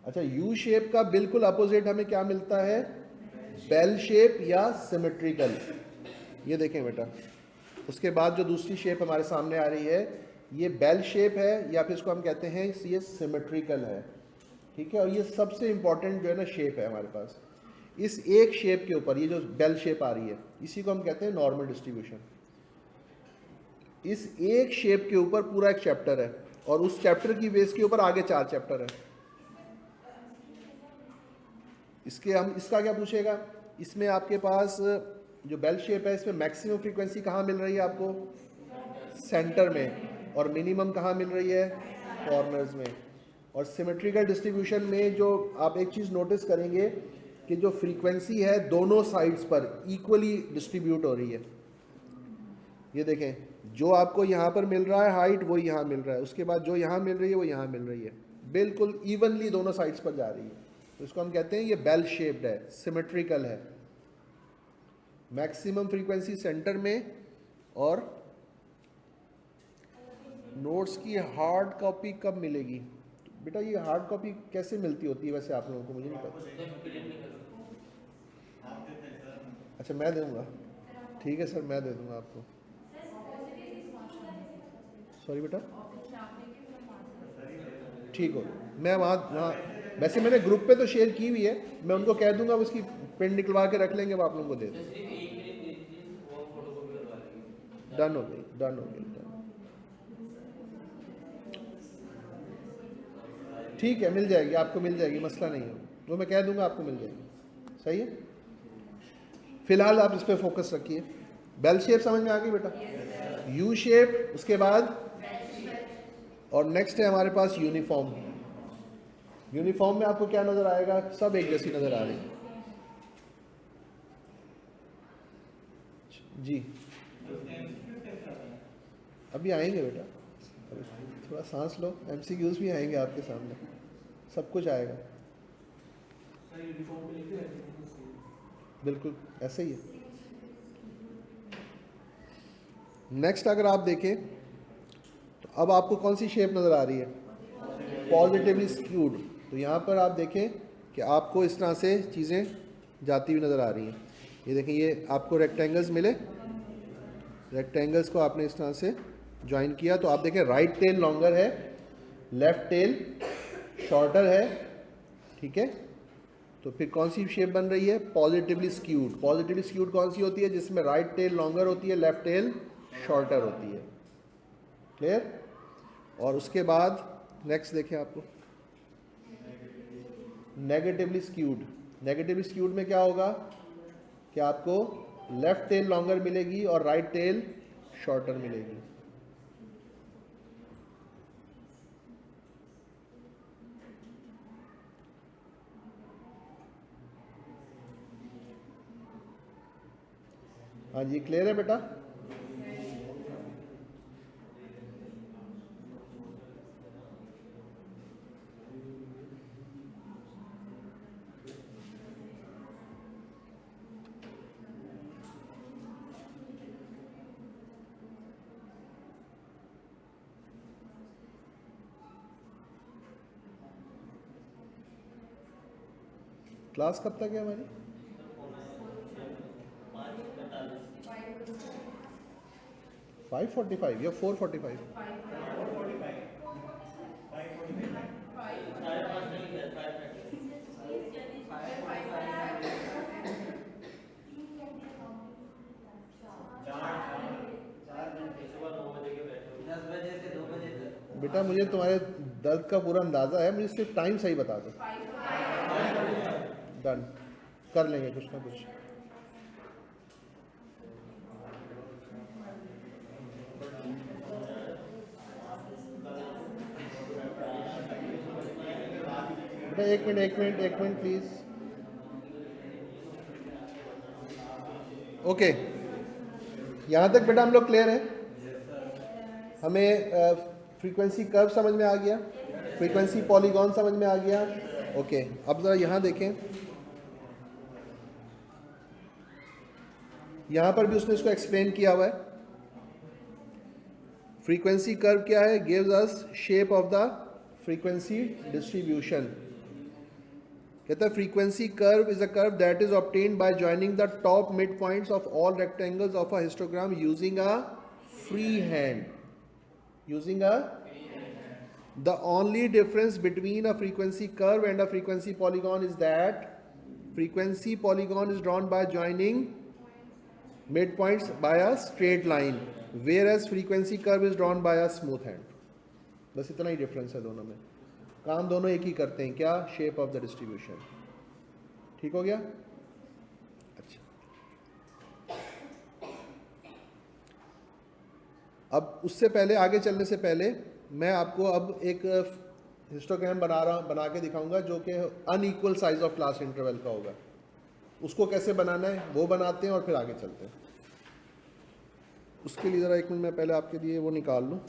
अच्छा, यू शेप का बिल्कुल अपोजिट हमें क्या मिलता है? बेल शेप या सिमेट्रिकल। ये देखें बेटा, उसके बाद जो दूसरी शेप हमारे सामने आ रही है ये बेल शेप है, या फिर इसको हम कहते हैं ये सिमेट्रिकल है। ठीक है, और ये सबसे इंपॉर्टेंट जो है ना शेप है हमारे पास। इस एक शेप के ऊपर ये जो बेल शेप आ रही है, इसी को हम कहते हैं नॉर्मल डिस्ट्रीब्यूशन। इस एक शेप के ऊपर पूरा एक चैप्टर है, और उस चैप्टर की बेस के ऊपर आगे 4 चैप्टर है। इसका क्या पूछेगा? इसमें आपके पास जो बेल शेप है, इसमें मैक्सिमम फ्रीक्वेंसी कहाँ मिल रही है आपको? सेंटर में। और मिनिमम कहाँ मिल रही है? कॉर्नर्स में। और सिमेट्रिकल डिस्ट्रीब्यूशन में जो आप एक चीज़ नोटिस करेंगे कि जो फ्रीक्वेंसी है दोनों साइड्स पर इक्वली डिस्ट्रीब्यूट हो रही है। ये देखें, जो आपको यहाँ पर मिल रहा है हाइट, वो यहाँ मिल रहा है, उसके बाद जो यहाँ मिल रही है वो यहाँ मिल रही है, बिल्कुल इवनली दोनों साइड्स पर जा रही है। तो इसको हम कहते हैं ये बेल शेप्ड है, सिमेट्रिकल है। मैक्सिमम फ्रीक्वेंसी सेंटर में। और नोट्स की हार्ड कॉपी कब मिलेगी? बेटा ये हार्ड कॉपी कैसे मिलती होती है वैसे आप लोगों को? मुझे नहीं पता। अच्छा, मैं दे दूँगा। ठीक है सर, मैं दे दूँगा आपको। सॉरी बेटा, ठीक हो, मैं वहाँ वैसे मैंने ग्रुप पे तो शेयर की हुई है, मैं उनको कह दूंगा उसकी प्रिंट निकलवा के रख लेंगे, वो आप लोगों को दे दें। डन हो गई, डन हो गई, डन। ठीक है, मिल जाएगी आपको, मिल जाएगी, मसला नहीं है, वो मैं कह दूंगा आपको मिल जाएगी। सही है, फिलहाल आप इस पर फोकस रखिए। बेल शेप समझ में आ गई बेटा? यू शेप, उसके बाद और नेक्स्ट है हमारे पास यूनिफॉर्म। यूनिफॉर्म में आपको क्या नजर आएगा? सब एक जैसी नजर आ रही जी। अभी आएंगे बेटा, थोड़ा सांस लो, एमसीक्यूज भी आएंगे आपके सामने। सब कुछ आएगा। सर यूनिफॉर्म पे लिखे रहते हैं बिल्कुल ऐसे ही है। नेक्स्ट अगर आप देखें तो अब आपको कौन सी शेप नज़र आ रही है? Positively skewed. तो यहाँ पर आप देखें कि आपको इस तरह से चीज़ें जाती हुई नज़र आ रही हैं। ये देखें, ये आपको रेक्टेंगल्स मिले, रेक्टेंगल्स को आपने इस तरह से ज्वाइन किया तो आप देखें राइट टेल लॉन्गर है, लेफ्ट टेल शॉर्टर है, ठीक है। तो फिर कौन सी शेप बन रही है? Positively skewed. पॉजिटिवली स्क्यूड कौन सी होती है? जिसमें राइट टेल लॉन्गर होती है, लेफ्ट टेल शॉर्टर होती है। क्लियर? और उसके बाद नेक्स्ट देखें आपको नेगेटिवली स्क्यूड। नेगेटिवली स्क्यूड में क्या होगा कि आपको लेफ्ट टेल लॉन्गर मिलेगी और राइट टेल शॉर्टर मिलेगी। हाँ जी, क्लियर है बेटा? क्लास कब तक है हमारी? 5:45 या 4:45? 10 बजे से 2 बजे तक। बेटा मुझे तुम्हारे दर्द का पूरा अंदाज़ा है, मुझे सिर्फ टाइम सही बता दो। डन, कर लेंगे कुछ ना कुछ। बेटा एक मिनट प्लीज़। ओके, यहाँ तक बेटा हम लोग क्लियर हैं? हमें फ्रीक्वेंसी कर्व समझ में आ गया, फ्रीक्वेंसी पॉलीगॉन समझ में आ गया। ओके, अब ज़रा यहाँ देखें, यहाँ पर भी उसने इसको एक्सप्लेन किया हुआ है। फ्रीक्वेंसी कर्व क्या है? Gives us shape of the frequency distribution. कहता है frequency curve is a curve that is obtained by joining the top mid points of all rectangles of a histogram using a free hand. Using a The only difference between a frequency curve and a frequency polygon is that frequency polygon is drawn by joining midpoints by a straight line, whereas frequency curve is drawn by a smooth hand. बस इतना ही difference है दोनों में, काम दोनों एक ही करते हैं। क्या? Shape of the distribution. ठीक हो गया? अच्छा, अब उससे पहले, आगे चलने से पहले मैं आपको अब एक हिस्टोग्राम बना के दिखाऊंगा जो कि unequal size of class interval का होगा। उसको कैसे बनाना है वो बनाते हैं और फिर आगे चलते हैं। उसके लिए ज़रा एक मिनट मैं पहले आपके लिए वो निकाल लूँ।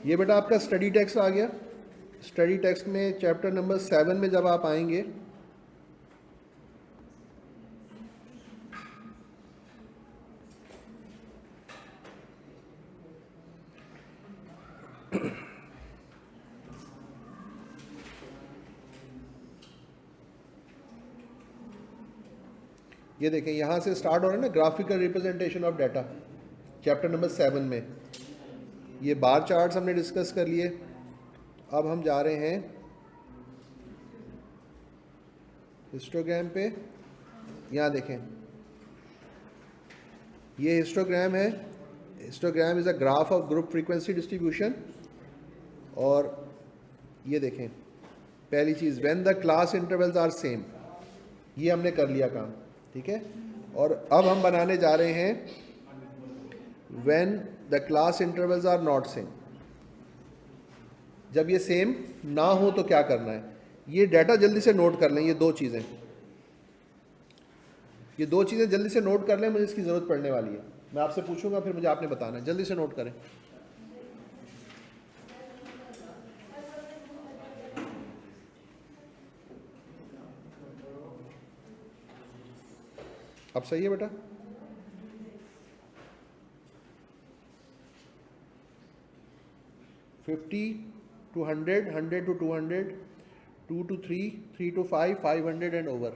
ये बेटा आपका स्टडी टेक्स्ट आ गया। स्टडी टेक्स्ट में चैप्टर नंबर 7 में जब आप आएंगे ये देखें, यहाँ से स्टार्ट हो रहा है ना graphical representation of data, chapter number 7 में। ये बार चार्ट्स हमने डिस्कस कर लिए। अब हम जा रहे हैं हिस्टोग्राम पे। यहाँ देखें, ये हिस्टोग्राम है। Histogram is a graph of group frequency distribution. और ये देखें, पहली चीज़, when the class intervals are same, ये हमने कर लिया काम, ठीक है। और अब हम बनाने जा रहे हैं when the class intervals are not same. जब ये सेम ना हो तो क्या करना है, ये डाटा जल्दी से नोट कर लें। ये दो चीज़ें जल्दी से नोट कर लें, मुझे इसकी ज़रूरत पड़ने वाली है। मैं आपसे पूछूंगा फिर मुझे आपने बताना है, जल्दी से नोट करें। अब सही है बेटा? Fifty to 100, 100 to 200, 2 to 3, 3 to 5, 500 and over।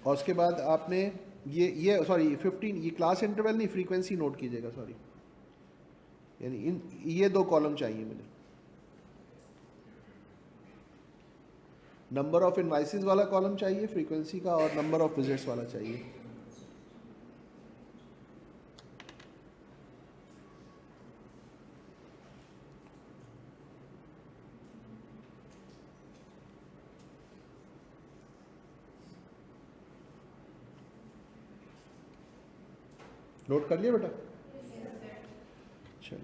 और उसके बाद आपने ये सॉरी 15, ये क्लास इंटरवल नहीं, फ्रीक्वेंसी नोट कीजिएगा, सॉरी। यानी ये दो कॉलम चाहिए मुझे। नंबर ऑफ इनवाइसेस वाला कॉलम चाहिए फ्रीक्वेंसी का, और नंबर ऑफ विजिट्स वाला चाहिए। नोट कर लिया बेटा? चलो,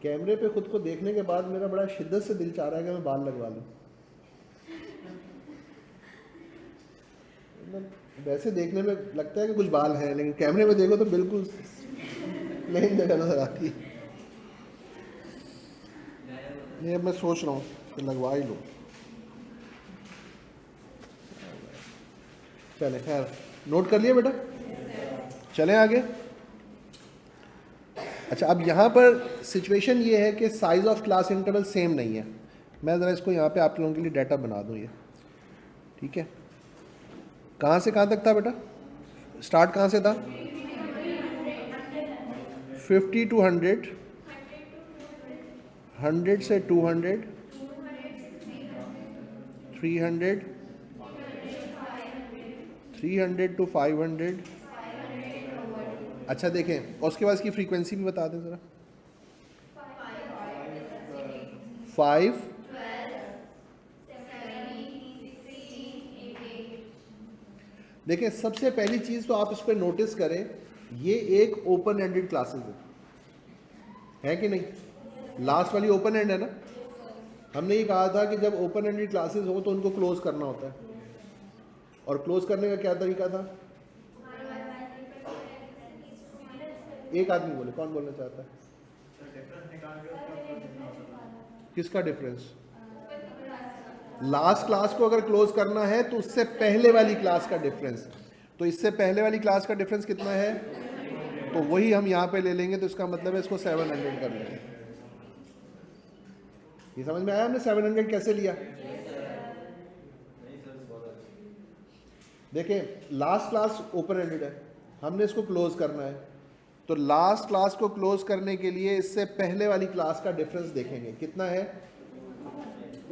कैमरे पे खुद को देखने के बाद मेरा बड़ा शिद्दत से दिल चाह रहा है कि मैं बाल लगवा लूं। वैसे देखने में लगता है कि कुछ बाल हैं, लेकिन कैमरे में देखो तो बिल्कुल प्लेन जगह नजर आती है। ये अब मैं सोच रहा हूँ कि लगवा ही लूँ। चले, खैर नोट कर लिया बेटा? चलें आगे। अच्छा, अब यहाँ पर सिचुएशन ये है कि size of class interval same नहीं है। मैं ज़रा इसको यहाँ पे आप लोगों के लिए डाटा बना दूँ ये, ठीक है? कहाँ से कहाँ तक था बेटा? स्टार्ट कहाँ से था? 50 to 100, 100 से 200, 300, 300 to 500। अच्छा देखें, और उसके बाद इसकी फ्रीक्वेंसी भी बता दें ज़रा। 5, देखें सबसे पहली चीज़ तो आप इस पर नोटिस करें, ये एक ओपन एंडेड क्लासेस है कि नहीं? लास्ट वाली ओपन एंड है ना? हमने ये कहा था कि जब ओपन एंडेड क्लासेस हो तो उनको क्लोज करना होता है, और क्लोज करने का क्या तरीका था? एक आदमी बोले, कौन बोलना चाहता है? डिफरेंस निकाल के उसका ऊपर कितना होता है? किसका डिफरेंस? लास्ट क्लास को अगर क्लोज करना है तो उससे पहले वाली क्लास का डिफरेंस। तो इससे पहले वाली क्लास का डिफरेंस कितना है? तो वही हम यहाँ पे ले लेंगे, तो इसका मतलब है इसको 700 कर लेंगे। ये समझ में आया हमने 700 कैसे लिया? देखें, लास्ट क्लास ओपन एंडेड है, हमने इसको क्लोज करना है, तो लास्ट क्लास को क्लोज करने के लिए इससे पहले वाली क्लास का डिफरेंस देखेंगे कितना है,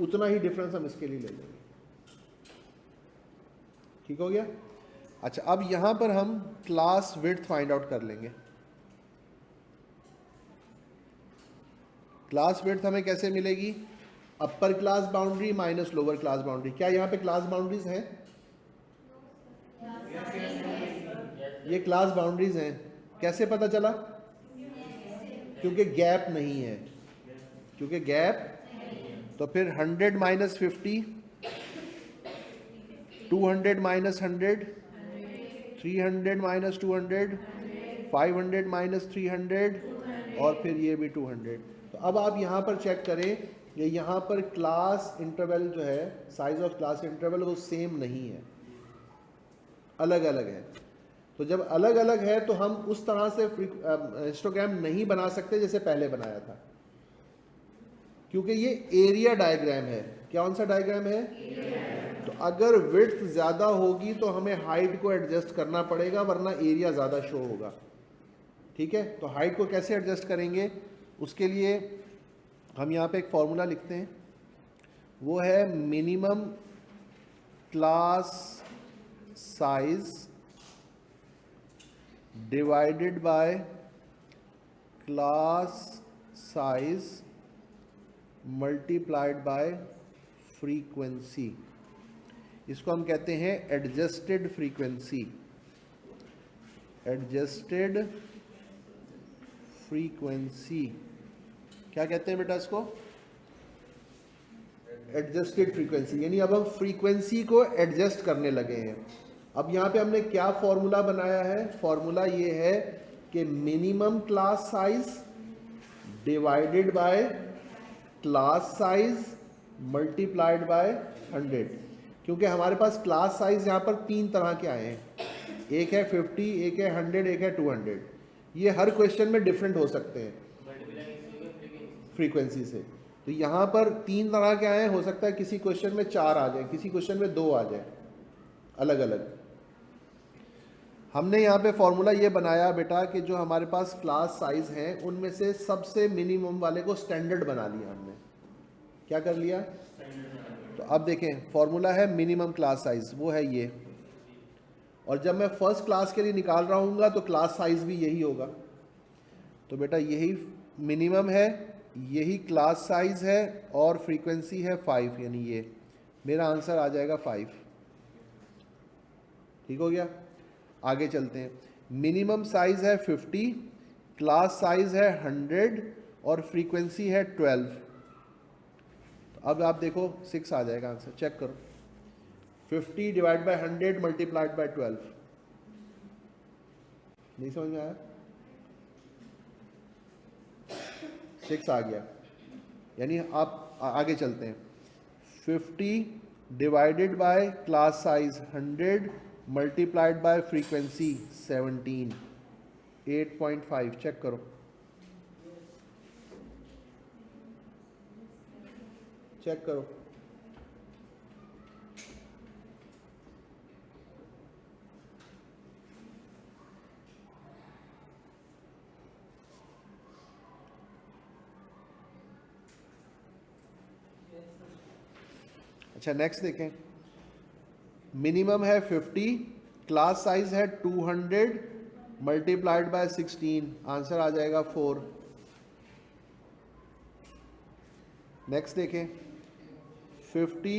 उतना ही डिफरेंस हम इसके लिए ले लेंगे। ठीक हो गया? अच्छा, अब यहां पर हम क्लास विड्थ फाइंड आउट कर लेंगे। क्लास विड्थ हमें कैसे मिलेगी? अपर class boundary minus lower class boundary. क्या यहां पे क्लास बाउंड्रीज हैं? ये क्लास बाउंड्रीज हैं। कैसे पता चला? क्योंकि गैप नहीं है, क्योंकि गैप। तो फिर 100 माइनस 50, 200 माइनस 100, 300 माइनस 200, 500 माइनस 300, और फिर ये भी 200। तो अब आप यहाँ पर चेक करें, ये यहाँ पर क्लास इंटरवल जो है, साइज ऑफ क्लास इंटरवल वो सेम नहीं है, अलग अलग है। तो जब अलग अलग है तो हम उस तरह से हिस्टोग्राम नहीं बना सकते जैसे पहले बनाया था। क्योंकि ये एरिया डायग्राम है। क्या कौन सा डायग्राम है? तो अगर विड्थ ज़्यादा होगी तो हमें हाइट को एडजस्ट करना पड़ेगा, वरना एरिया ज़्यादा शो होगा। ठीक है, तो हाइट को कैसे एडजस्ट करेंगे? उसके लिए हम यहाँ पे एक फॉर्मूला लिखते हैं, वो है minimum class size divided by class size multiplied by frequency. इसको हम कहते हैं एडजस्टेड फ्रीक्वेंसी। एडजस्टेड फ्रीक्वेंसी क्या कहते हैं बेटा इसको? एडजस्टेड फ्रीक्वेंसी, यानी अब हम फ्रीक्वेंसी को एडजस्ट करने लगे हैं। अब यहाँ पे हमने क्या फॉर्मूला बनाया है? फॉर्मूला ये है कि minimum class size divided by class size multiplied by 100। क्योंकि हमारे पास क्लास साइज यहाँ पर 3 तरह के आए हैं, एक है 50, एक है 100, एक है 200। ये हर क्वेश्चन में डिफरेंट हो सकते हैं फ्रीक्वेंसी से। तो यहाँ पर 3 तरह के आए हैं, हो सकता है किसी क्वेश्चन में 4 आ जाए, किसी क्वेश्चन में 2 आ जाए, अलग अलग। हमने यहाँ पे फॉर्मूला ये बनाया बेटा कि जो हमारे पास क्लास साइज हैं उनमें से सबसे मिनिमम वाले को स्टैंडर्ड बना लिया हमने। क्या कर लिया? तो अब देखें, फॉर्मूला है मिनिमम क्लास साइज, वो है ये। और जब मैं फर्स्ट क्लास के लिए निकाल रहा हूँ तो क्लास साइज भी यही होगा। तो बेटा यही मिनिमम है, यही क्लास साइज है, और फ्रीक्वेंसी है 5, यानी ये मेरा आंसर आ जाएगा 5। ठीक हो गया? आगे चलते हैं। मिनिमम साइज है 50, क्लास साइज है 100 और फ्रीक्वेंसी है 12। तो अब आप देखो 6 आ जाएगा आंसर, चेक करो। 50 डिवाइड बाय 100 मल्टीप्लाइड बाय 12। नहीं समझ में आया? 6 आ गया। यानी आप आगे चलते हैं। 50 divided by class size 100 multiplied by frequency 17, 8.5। Check करो। चेक करो। अच्छा, नेक्स्ट देखें। मिनिमम है 50, क्लास साइज है 200 मल्टीप्लाइड बाय 16, आंसर आ जाएगा 4। नेक्स्ट देखें। 50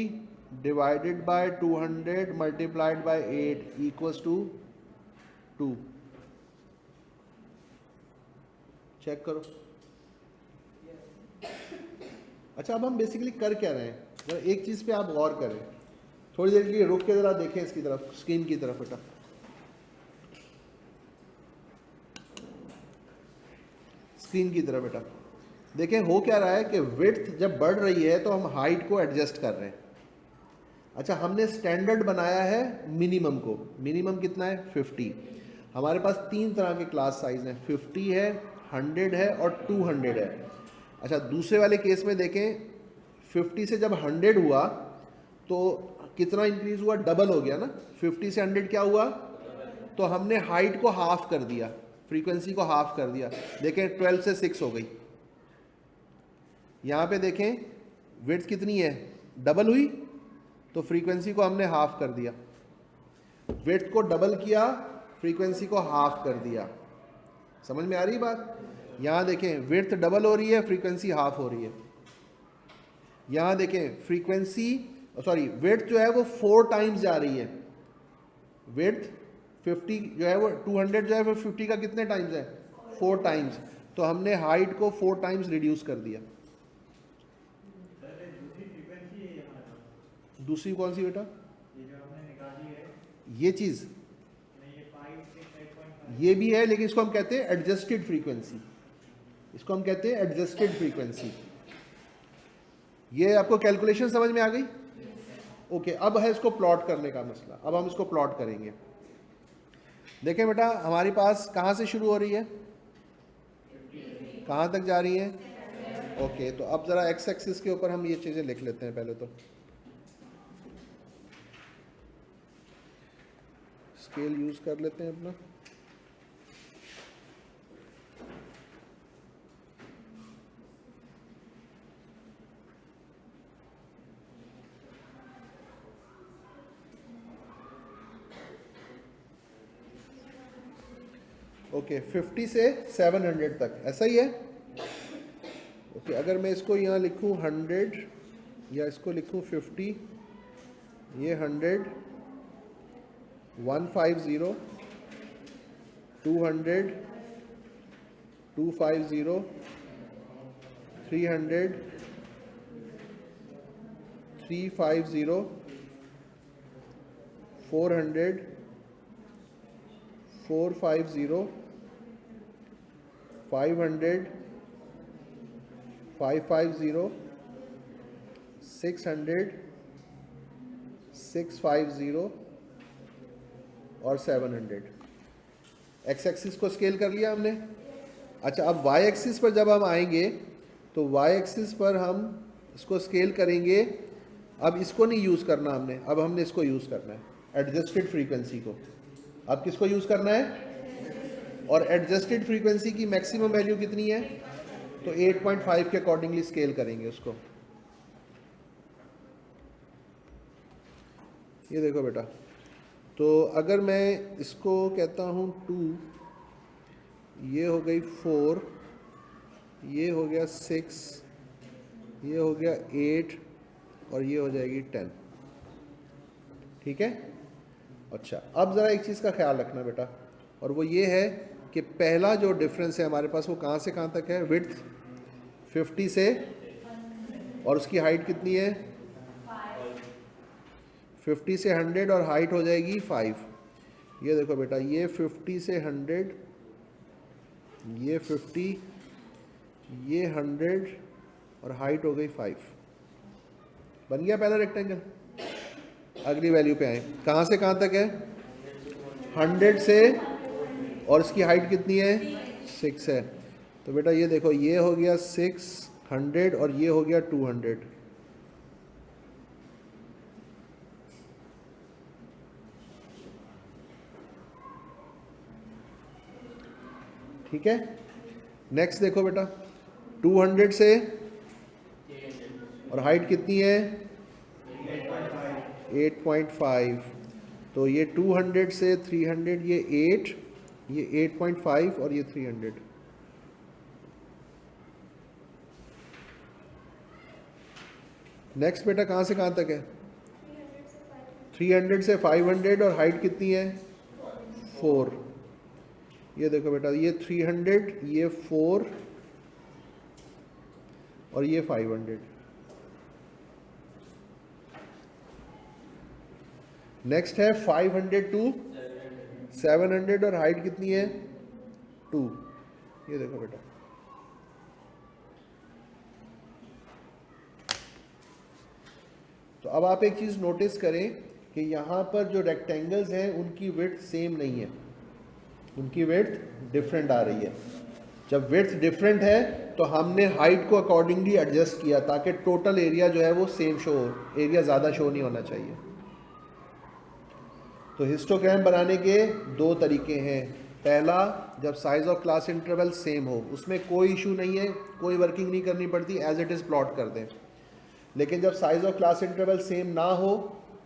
divided by 200 multiplied by 8 equals to 2। Check करो। अच्छा, अब हम बेसिकली कर क्या रहे हैं? जरा एक चीज़ पे आप गौर करें, थोड़ी देर के लिए रुक के ज़रा देखें इसकी तरफ, स्क्रीन की तरफ बेटा। स्क्रीन की तरफ बेटा देखें, हो क्या रहा है कि विड्थ जब बढ़ रही है तो हम हाइट को एडजस्ट कर रहे हैं। अच्छा, हमने स्टैंडर्ड बनाया है मिनिमम को। मिनिमम कितना है? 50। हमारे पास 3 तरह के क्लास साइज हैं, 50 है, 100 है और 200 है। अच्छा, दूसरे वाले केस में देखें, 50 से जब 100 हुआ तो कितना इंक्रीज हुआ? डबल हो गया ना। 50 से 100 क्या हुआ? तो हमने हाइट को हाफ कर दिया, फ्रीक्वेंसी को हाफ कर दिया। देखें 12 से 6 हो गई। यहाँ पे देखें विड्थ कितनी है? डबल हुई, तो फ्रीक्वेंसी को हमने हाफ कर दिया। विड्थ को डबल किया, फ्रीक्वेंसी को हाफ कर दिया। समझ में आ रही बात? यहाँ देखें विड्थ डबल हो रही है, फ्रीक्वेंसी हाफ हो रही है। यहाँ देखें फ्रीक्वेंसी विड्थ जो है वो 4 टाइम्स जा रही है। विड्थ 50 जो है वो 200 जो है वो 50 का कितने टाइम्स है? 4 टाइम्स। तो हमने हाइट को 4 टाइम्स रिड्यूस कर दिया। दूसरी फ्रीक्वेंसी है हमारा। दूसरी कौन सी बेटा? ये जो हमने निकाली है, ये चीज़ नहीं ये 5, 6, 8.5 ये भी है, लेकिन इसको हम कहते हैं एडजस्टेड फ्रीक्वेंसी। इसको हम कहते हैं एडजस्टेड फ्रीक्वेंसी। ये आपको कैलकुलेशन समझ में आ गई? ओके, अब है इसको प्लॉट करने का मसला। अब हम इसको प्लॉट करेंगे। देखें बेटा, हमारे पास कहाँ से शुरू हो रही है, कहाँ तक जा रही है? ओके, तो अब ज़रा एक्स एक्सिस के ऊपर हम ये चीज़ें लिख लेते हैं पहले तो। स्केल यूज़ कर लेते हैं अपना। ओके, 50 से 700 तक, ऐसा ही है। ओके, अगर मैं इसको यहाँ लिखूँ 100 या इसको लिखूँ 50, ये 100, 150, 200, 250, 300, 350, 400, 450, 500, 550, 600, 650 और 700। एक्स एक्सिस को स्केल कर लिया हमने। अच्छा, अब वाई एक्सिस पर जब हम आएंगे तो वाई एक्सिस पर हम इसको स्केल करेंगे। अब इसको नहीं यूज़ करना हमने, अब हमने इसको यूज़ करना है, एडजस्टेड फ्रीक्वेंसी को। अब किसको यूज़ करना है? और एडजस्टेड फ्रीक्वेंसी की मैक्सिमम वैल्यू कितनी है? तो 8.5 के अकॉर्डिंगली स्केल करेंगे उसको। ये देखो बेटा, तो अगर मैं इसको कहता हूँ 2, ये हो गई 4, ये हो गया 6, ये हो गया 8 और ये हो जाएगी 10। ठीक है। अच्छा, अब ज़रा एक चीज़ का ख्याल रखना बेटा, और वो ये है कि पहला जो डिफरेंस है हमारे पास वो कहाँ से कहाँ तक है? विड्थ 50 से, और उसकी हाइट कितनी है? 50 से 100 और हाइट हो जाएगी 5। ये देखो बेटा, ये 50 से 100, ये 50, ये 100 और हाइट हो गई 5। बन गया पहला रेक्टेंगल। अगली वैल्यू पे आए, कहाँ से कहाँ तक है? 100 से, और इसकी हाइट कितनी है? 6 है। तो बेटा ये देखो, ये हो गया 600 और ये हो गया 200। ठीक है। नेक्स्ट देखो बेटा, 200 से, और हाइट कितनी है? 8.5। तो ये 200 से 300, ये 8, ये 8.5 और ये 300। नेक्स्ट बेटा, कहाँ से कहाँ तक है? 300 से 500 और हाइट कितनी है? 4। ये देखो बेटा, ये 300, ये 4 और ये 500। नेक्स्ट है 500 टू 700 और हाइट कितनी है? 2। ये देखो बेटा, तो अब आप एक चीज़ नोटिस करें कि यहाँ पर जो रेक्टेंगल्स हैं उनकी विड्थ सेम नहीं है, उनकी विड्थ डिफरेंट आ रही है। जब विड्थ डिफरेंट है तो हमने हाइट को अकॉर्डिंगली एडजस्ट किया ताकि टोटल एरिया जो है वो सेम शो हो, एरिया ज़्यादा शो नहीं होना चाहिए। तो हिस्टोग्राम बनाने के 2 तरीके हैं। पहला, जब size of class interval same हो, उसमें कोई इशू नहीं है, कोई वर्किंग नहीं करनी पड़ती, एज इट इज़ प्लॉट कर दें। लेकिन जब size of class interval same ना हो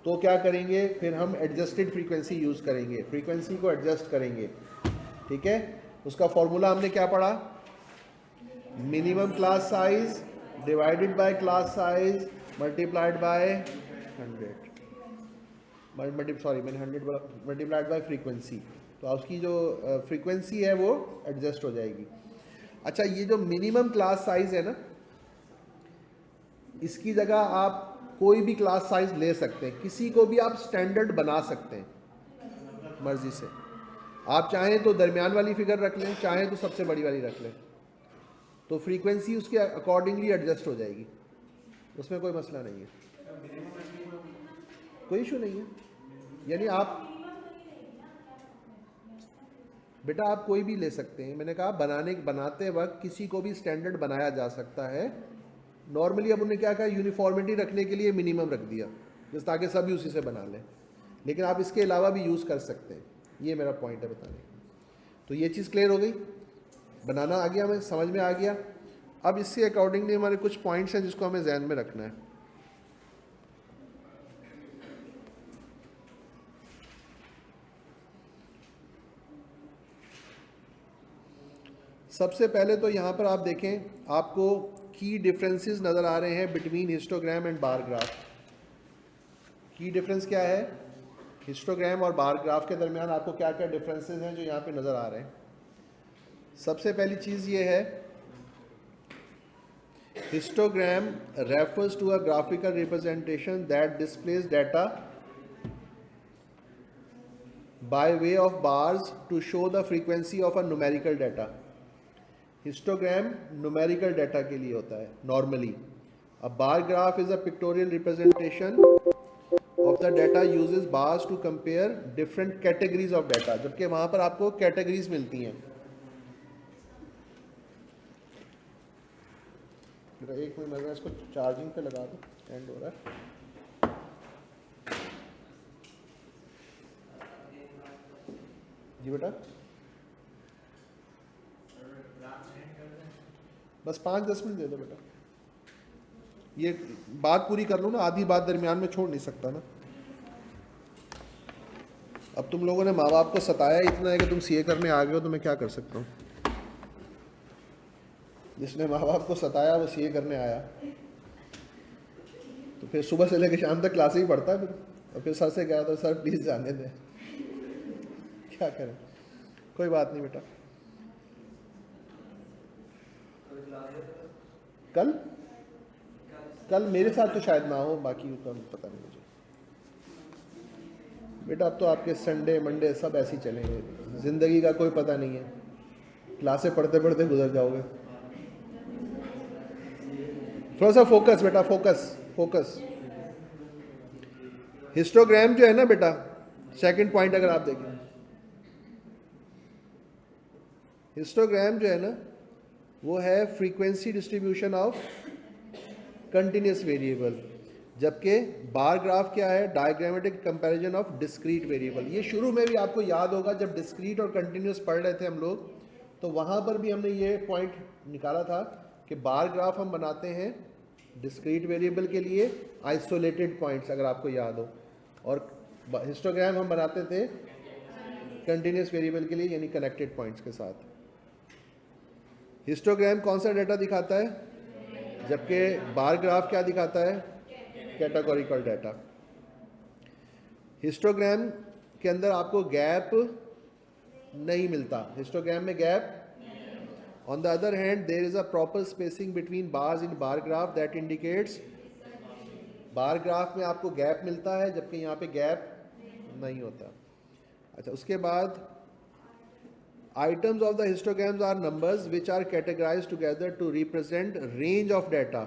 तो क्या करेंगे? फिर हम एडजस्टेड फ्रीक्वेंसी यूज़ करेंगे, फ्रीक्वेंसी को एडजस्ट करेंगे। ठीक है। उसका फॉर्मूला हमने क्या पढ़ा? Minimum class size divided by class size multiplied by 100, मैंने 100 मल्टीप्लाइड बाय फ्रीक्वेंसी। तो उसकी जो फ्रीक्वेंसी है वो एडजस्ट हो जाएगी। अच्छा, ये जो मिनिमम क्लास साइज है ना, इसकी जगह आप कोई भी क्लास साइज ले सकते हैं, किसी को भी आप स्टैंडर्ड बना सकते हैं मर्जी से। आप चाहें तो दरमियान वाली फिगर रख लें, चाहें तो सबसे बड़ी वाली रख लें, तो फ्रीक्वेंसी उसके अकॉर्डिंगली एडजस्ट हो जाएगी, उसमें कोई मसला नहीं है, कोई इशू नहीं है। यानी आप बेटा आप कोई भी ले सकते हैं, मैंने कहा बनाते वक्त किसी को भी स्टैंडर्ड बनाया जा सकता है। नॉर्मली अब उन्होंने क्या कहा, यूनिफॉर्मिटी रखने के लिए मिनिमम रख दिया, जिस ताकि सभी उसी से बना लें, लेकिन आप इसके अलावा भी यूज़ कर सकते हैं। ये मेरा पॉइंट है बताने का। तो ये चीज़ क्लियर हो गई, बनाना आ गया, हमें समझ में आ गया। अब इससे अकॉर्डिंगली हमारे कुछ पॉइंट्स हैं जिसको हमें जहन में रखना है। सबसे पहले तो यहाँ पर आप देखें, आपको की डिफरेंसेस नज़र आ रहे हैं between histogram and bar graph. की डिफरेंस क्या है, हिस्टोग्राम और बार ग्राफ के दरमियान आपको क्या क्या डिफरेंसेस हैं जो यहाँ पे नज़र आ रहे हैं। सबसे पहली चीज़ ये है, histogram refers to a graphical representation that displays data by way of bars to show the frequency of a numerical data. Histogram numerical data के लिए होता है normally. A bar graph is a pictorial representation of the data uses bars to compare different categories of data, जबकि वहां पर आपको categories मिलती हैं। एक मिनट मैं इसको चार्जिंग पे लगा दूं, एंड हो रहा है। जी बेटा, बस 5-10 मिनट दे दो बेटा, ये बात पूरी कर लो ना, आधी बात दरमियान में छोड़ नहीं सकता ना। अब तुम लोगों ने माँ बाप को सताया इतना है कि तुम सीए करने आ गए हो, तो मैं क्या कर सकता हूँ। जिसने माँ बाप को सताया वो सीए करने आया, तो फिर सुबह से लेकर शाम तक क्लास ही पढ़ता है और फिर सर से कहा तो सर प्लीज़ जाने दें, क्या करें। कोई बात नहीं बेटा, कल मेरे साथ तो शायद ना हो, बाकी का पता नहीं मुझे। बेटा अब तो आपके संडे मंडे सब ऐसे ही चलेंगे, ज़िंदगी का कोई पता नहीं है, क्लासें पढ़ते पढ़ते गुजर जाओगे। थोड़ा सा फोकस बेटा, फोकस। हिस्टोग्राम जो है ना बेटा, सेकंड पॉइंट अगर आप देखें, हिस्टोग्राम जो है ना वो है frequency distribution of continuous variable, जबकि बार ग्राफ क्या है, diagrammatic comparison of discrete variable. ये शुरू में भी आपको याद होगा, जब डिस्क्रीट और कंटिन्यूस पढ़ रहे थे हम लोग, तो वहाँ पर भी हमने ये पॉइंट निकाला था कि बार ग्राफ हम बनाते हैं डिस्क्रीट वेरिएबल के लिए आइसोलेटेड पॉइंट्स, अगर आपको याद हो, और हिस्टोग्राम हम बनाते थे कंटिन्यूस वेरिएबल के लिए, यानी कनेक्टेड पॉइंट्स के साथ। हिस्टोग्राम कौन सा डाटा दिखाता है, जबकि बार ग्राफ क्या दिखाता है, कैटेगोरिकल डाटा। हिस्टोग्राम के अंदर आपको गैप नहीं मिलता, हिस्टोग्राम में gap. On the other hand there is a proper spacing between bars in bar graph that indicates, bar graph में आपको गैप मिलता है जबकि यहाँ पे गैप नहीं होता। अच्छा, उसके बाद items of the histograms are numbers which are categorized together to represent range of data,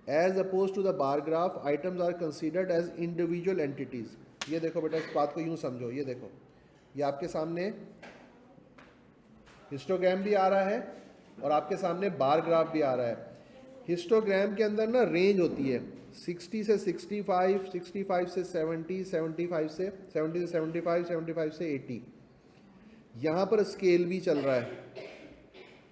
as opposed to the bar graph items are considered as individual entities। ये देखो बेटा, इस बात को यूं समझो, ये देखो, ये आपके सामने हिस्टोग्राम भी आ रहा है और आपके सामने बार ग्राफ भी आ रहा है। हिस्टोग्राम के अंदर ना रेंज होती है 60 से 65, 65 से 70, 75 से 70 से 75, 75 से 80। यहाँ पर स्केल भी चल रहा है,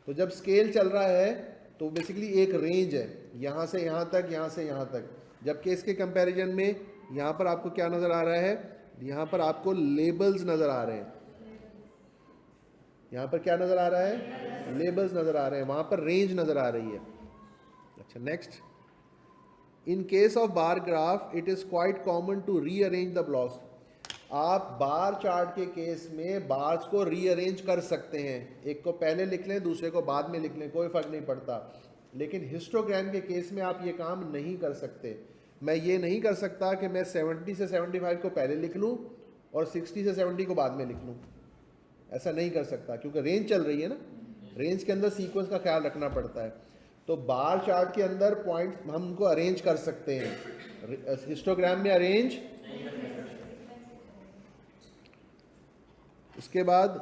तो जब स्केल चल रहा है तो बेसिकली एक रेंज है, यहाँ से यहाँ तक, यहाँ से यहाँ तक। जबकि इसके कंपैरिजन में यहाँ पर आपको क्या नज़र आ रहा है, यहाँ पर आपको लेबल्स नज़र आ रहे हैं। यहाँ पर क्या नज़र आ रहा है, लेबल्स नज़र आ रहे हैं, वहाँ पर रेंज नज़र आ रही है। अच्छा, next, in case of bar graph it is quite common to rearrange the blocks. आप बार चार्ट के केस में बार्स को रीअरेंज कर सकते हैं, एक को पहले लिख लें दूसरे को बाद में लिख लें, कोई फ़र्क नहीं पड़ता। लेकिन हिस्टोग्राम के केस में आप ये काम नहीं कर सकते। मैं ये नहीं कर सकता कि मैं 70 से 75 को पहले लिख लूँ और 60 से 70 को बाद में लिख लूँ, ऐसा नहीं कर सकता, क्योंकि रेंज चल रही है ना, रेंज के अंदर सीक्वेंस का ख्याल रखना पड़ता है। तो बार चार्ट के अंदर पॉइंट हम उनको अरेंज कर सकते हैं, हिस्टोग्राम में अरेंज। उसके बाद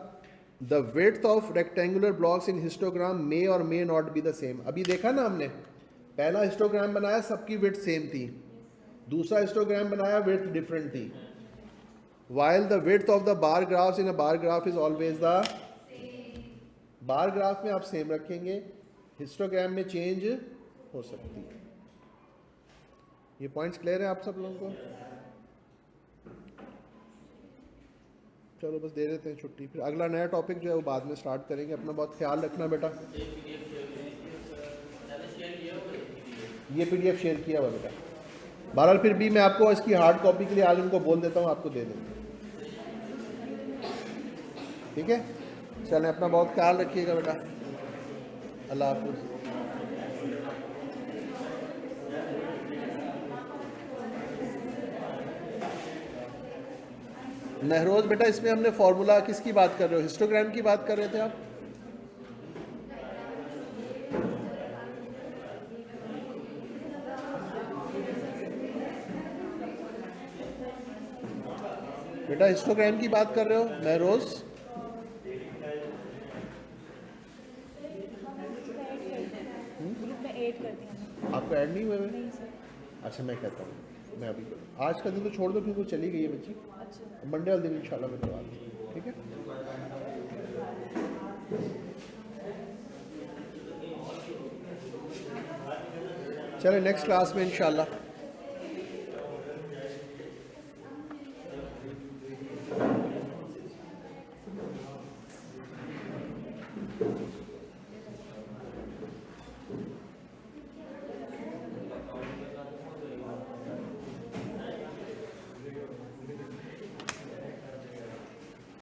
the width of rectangular blocks in histogram may और may not be the same. अभी देखा ना हमने, पहला हिस्टोग्राम बनाया सबकी विड्थ सेम थी, दूसरा हिस्टोग्राम बनाया विड्थ डिफरेंट थी। While the width of the bar graphs in a bar graph is always the bar graph में आप सेम रखेंगे, हिस्टोग्राम में चेंज हो सकती है। ये पॉइंट्स क्लियर है आप सब लोगों को? चलो बस दे देते हैं छुट्टी, फिर अगला नया टॉपिक जो है वो बाद में स्टार्ट करेंगे। अपना बहुत ख्याल रखना बेटा। ये PDF शेयर किया हुआ बेटा। बहरहाल फिर भी मैं आपको इसकी हार्ड कॉपी के लिए आज उनको बोल देता हूँ, आपको दे देंगे, ठीक है? चलें, अपना बहुत ख्याल रखिएगा बेटा। अल्लाह हाफिज़। महरोज बेटा, इसमें हमने फॉर्मूला किसकी बात कर रहे हो? हिस्टोग्राम की बात कर रहे थे आप? बेटा हिस्टोग्राम की बात कर रहे हो महरोज? ग्रुप में ऐड कर दिया। आपको ऐड नहीं हुए हुए? नहीं सर। अच्छा मैं कहता हूँ, मैं अभी आज का दिन तो छोड़ दो क्योंकि वो चली गई है बच्ची। अच्छा। मंडे वाले दिन इंशाल्लाह मैं करवा दूँ, ठीक है? चले नेक्स्ट क्लास में इंशाल्लाह।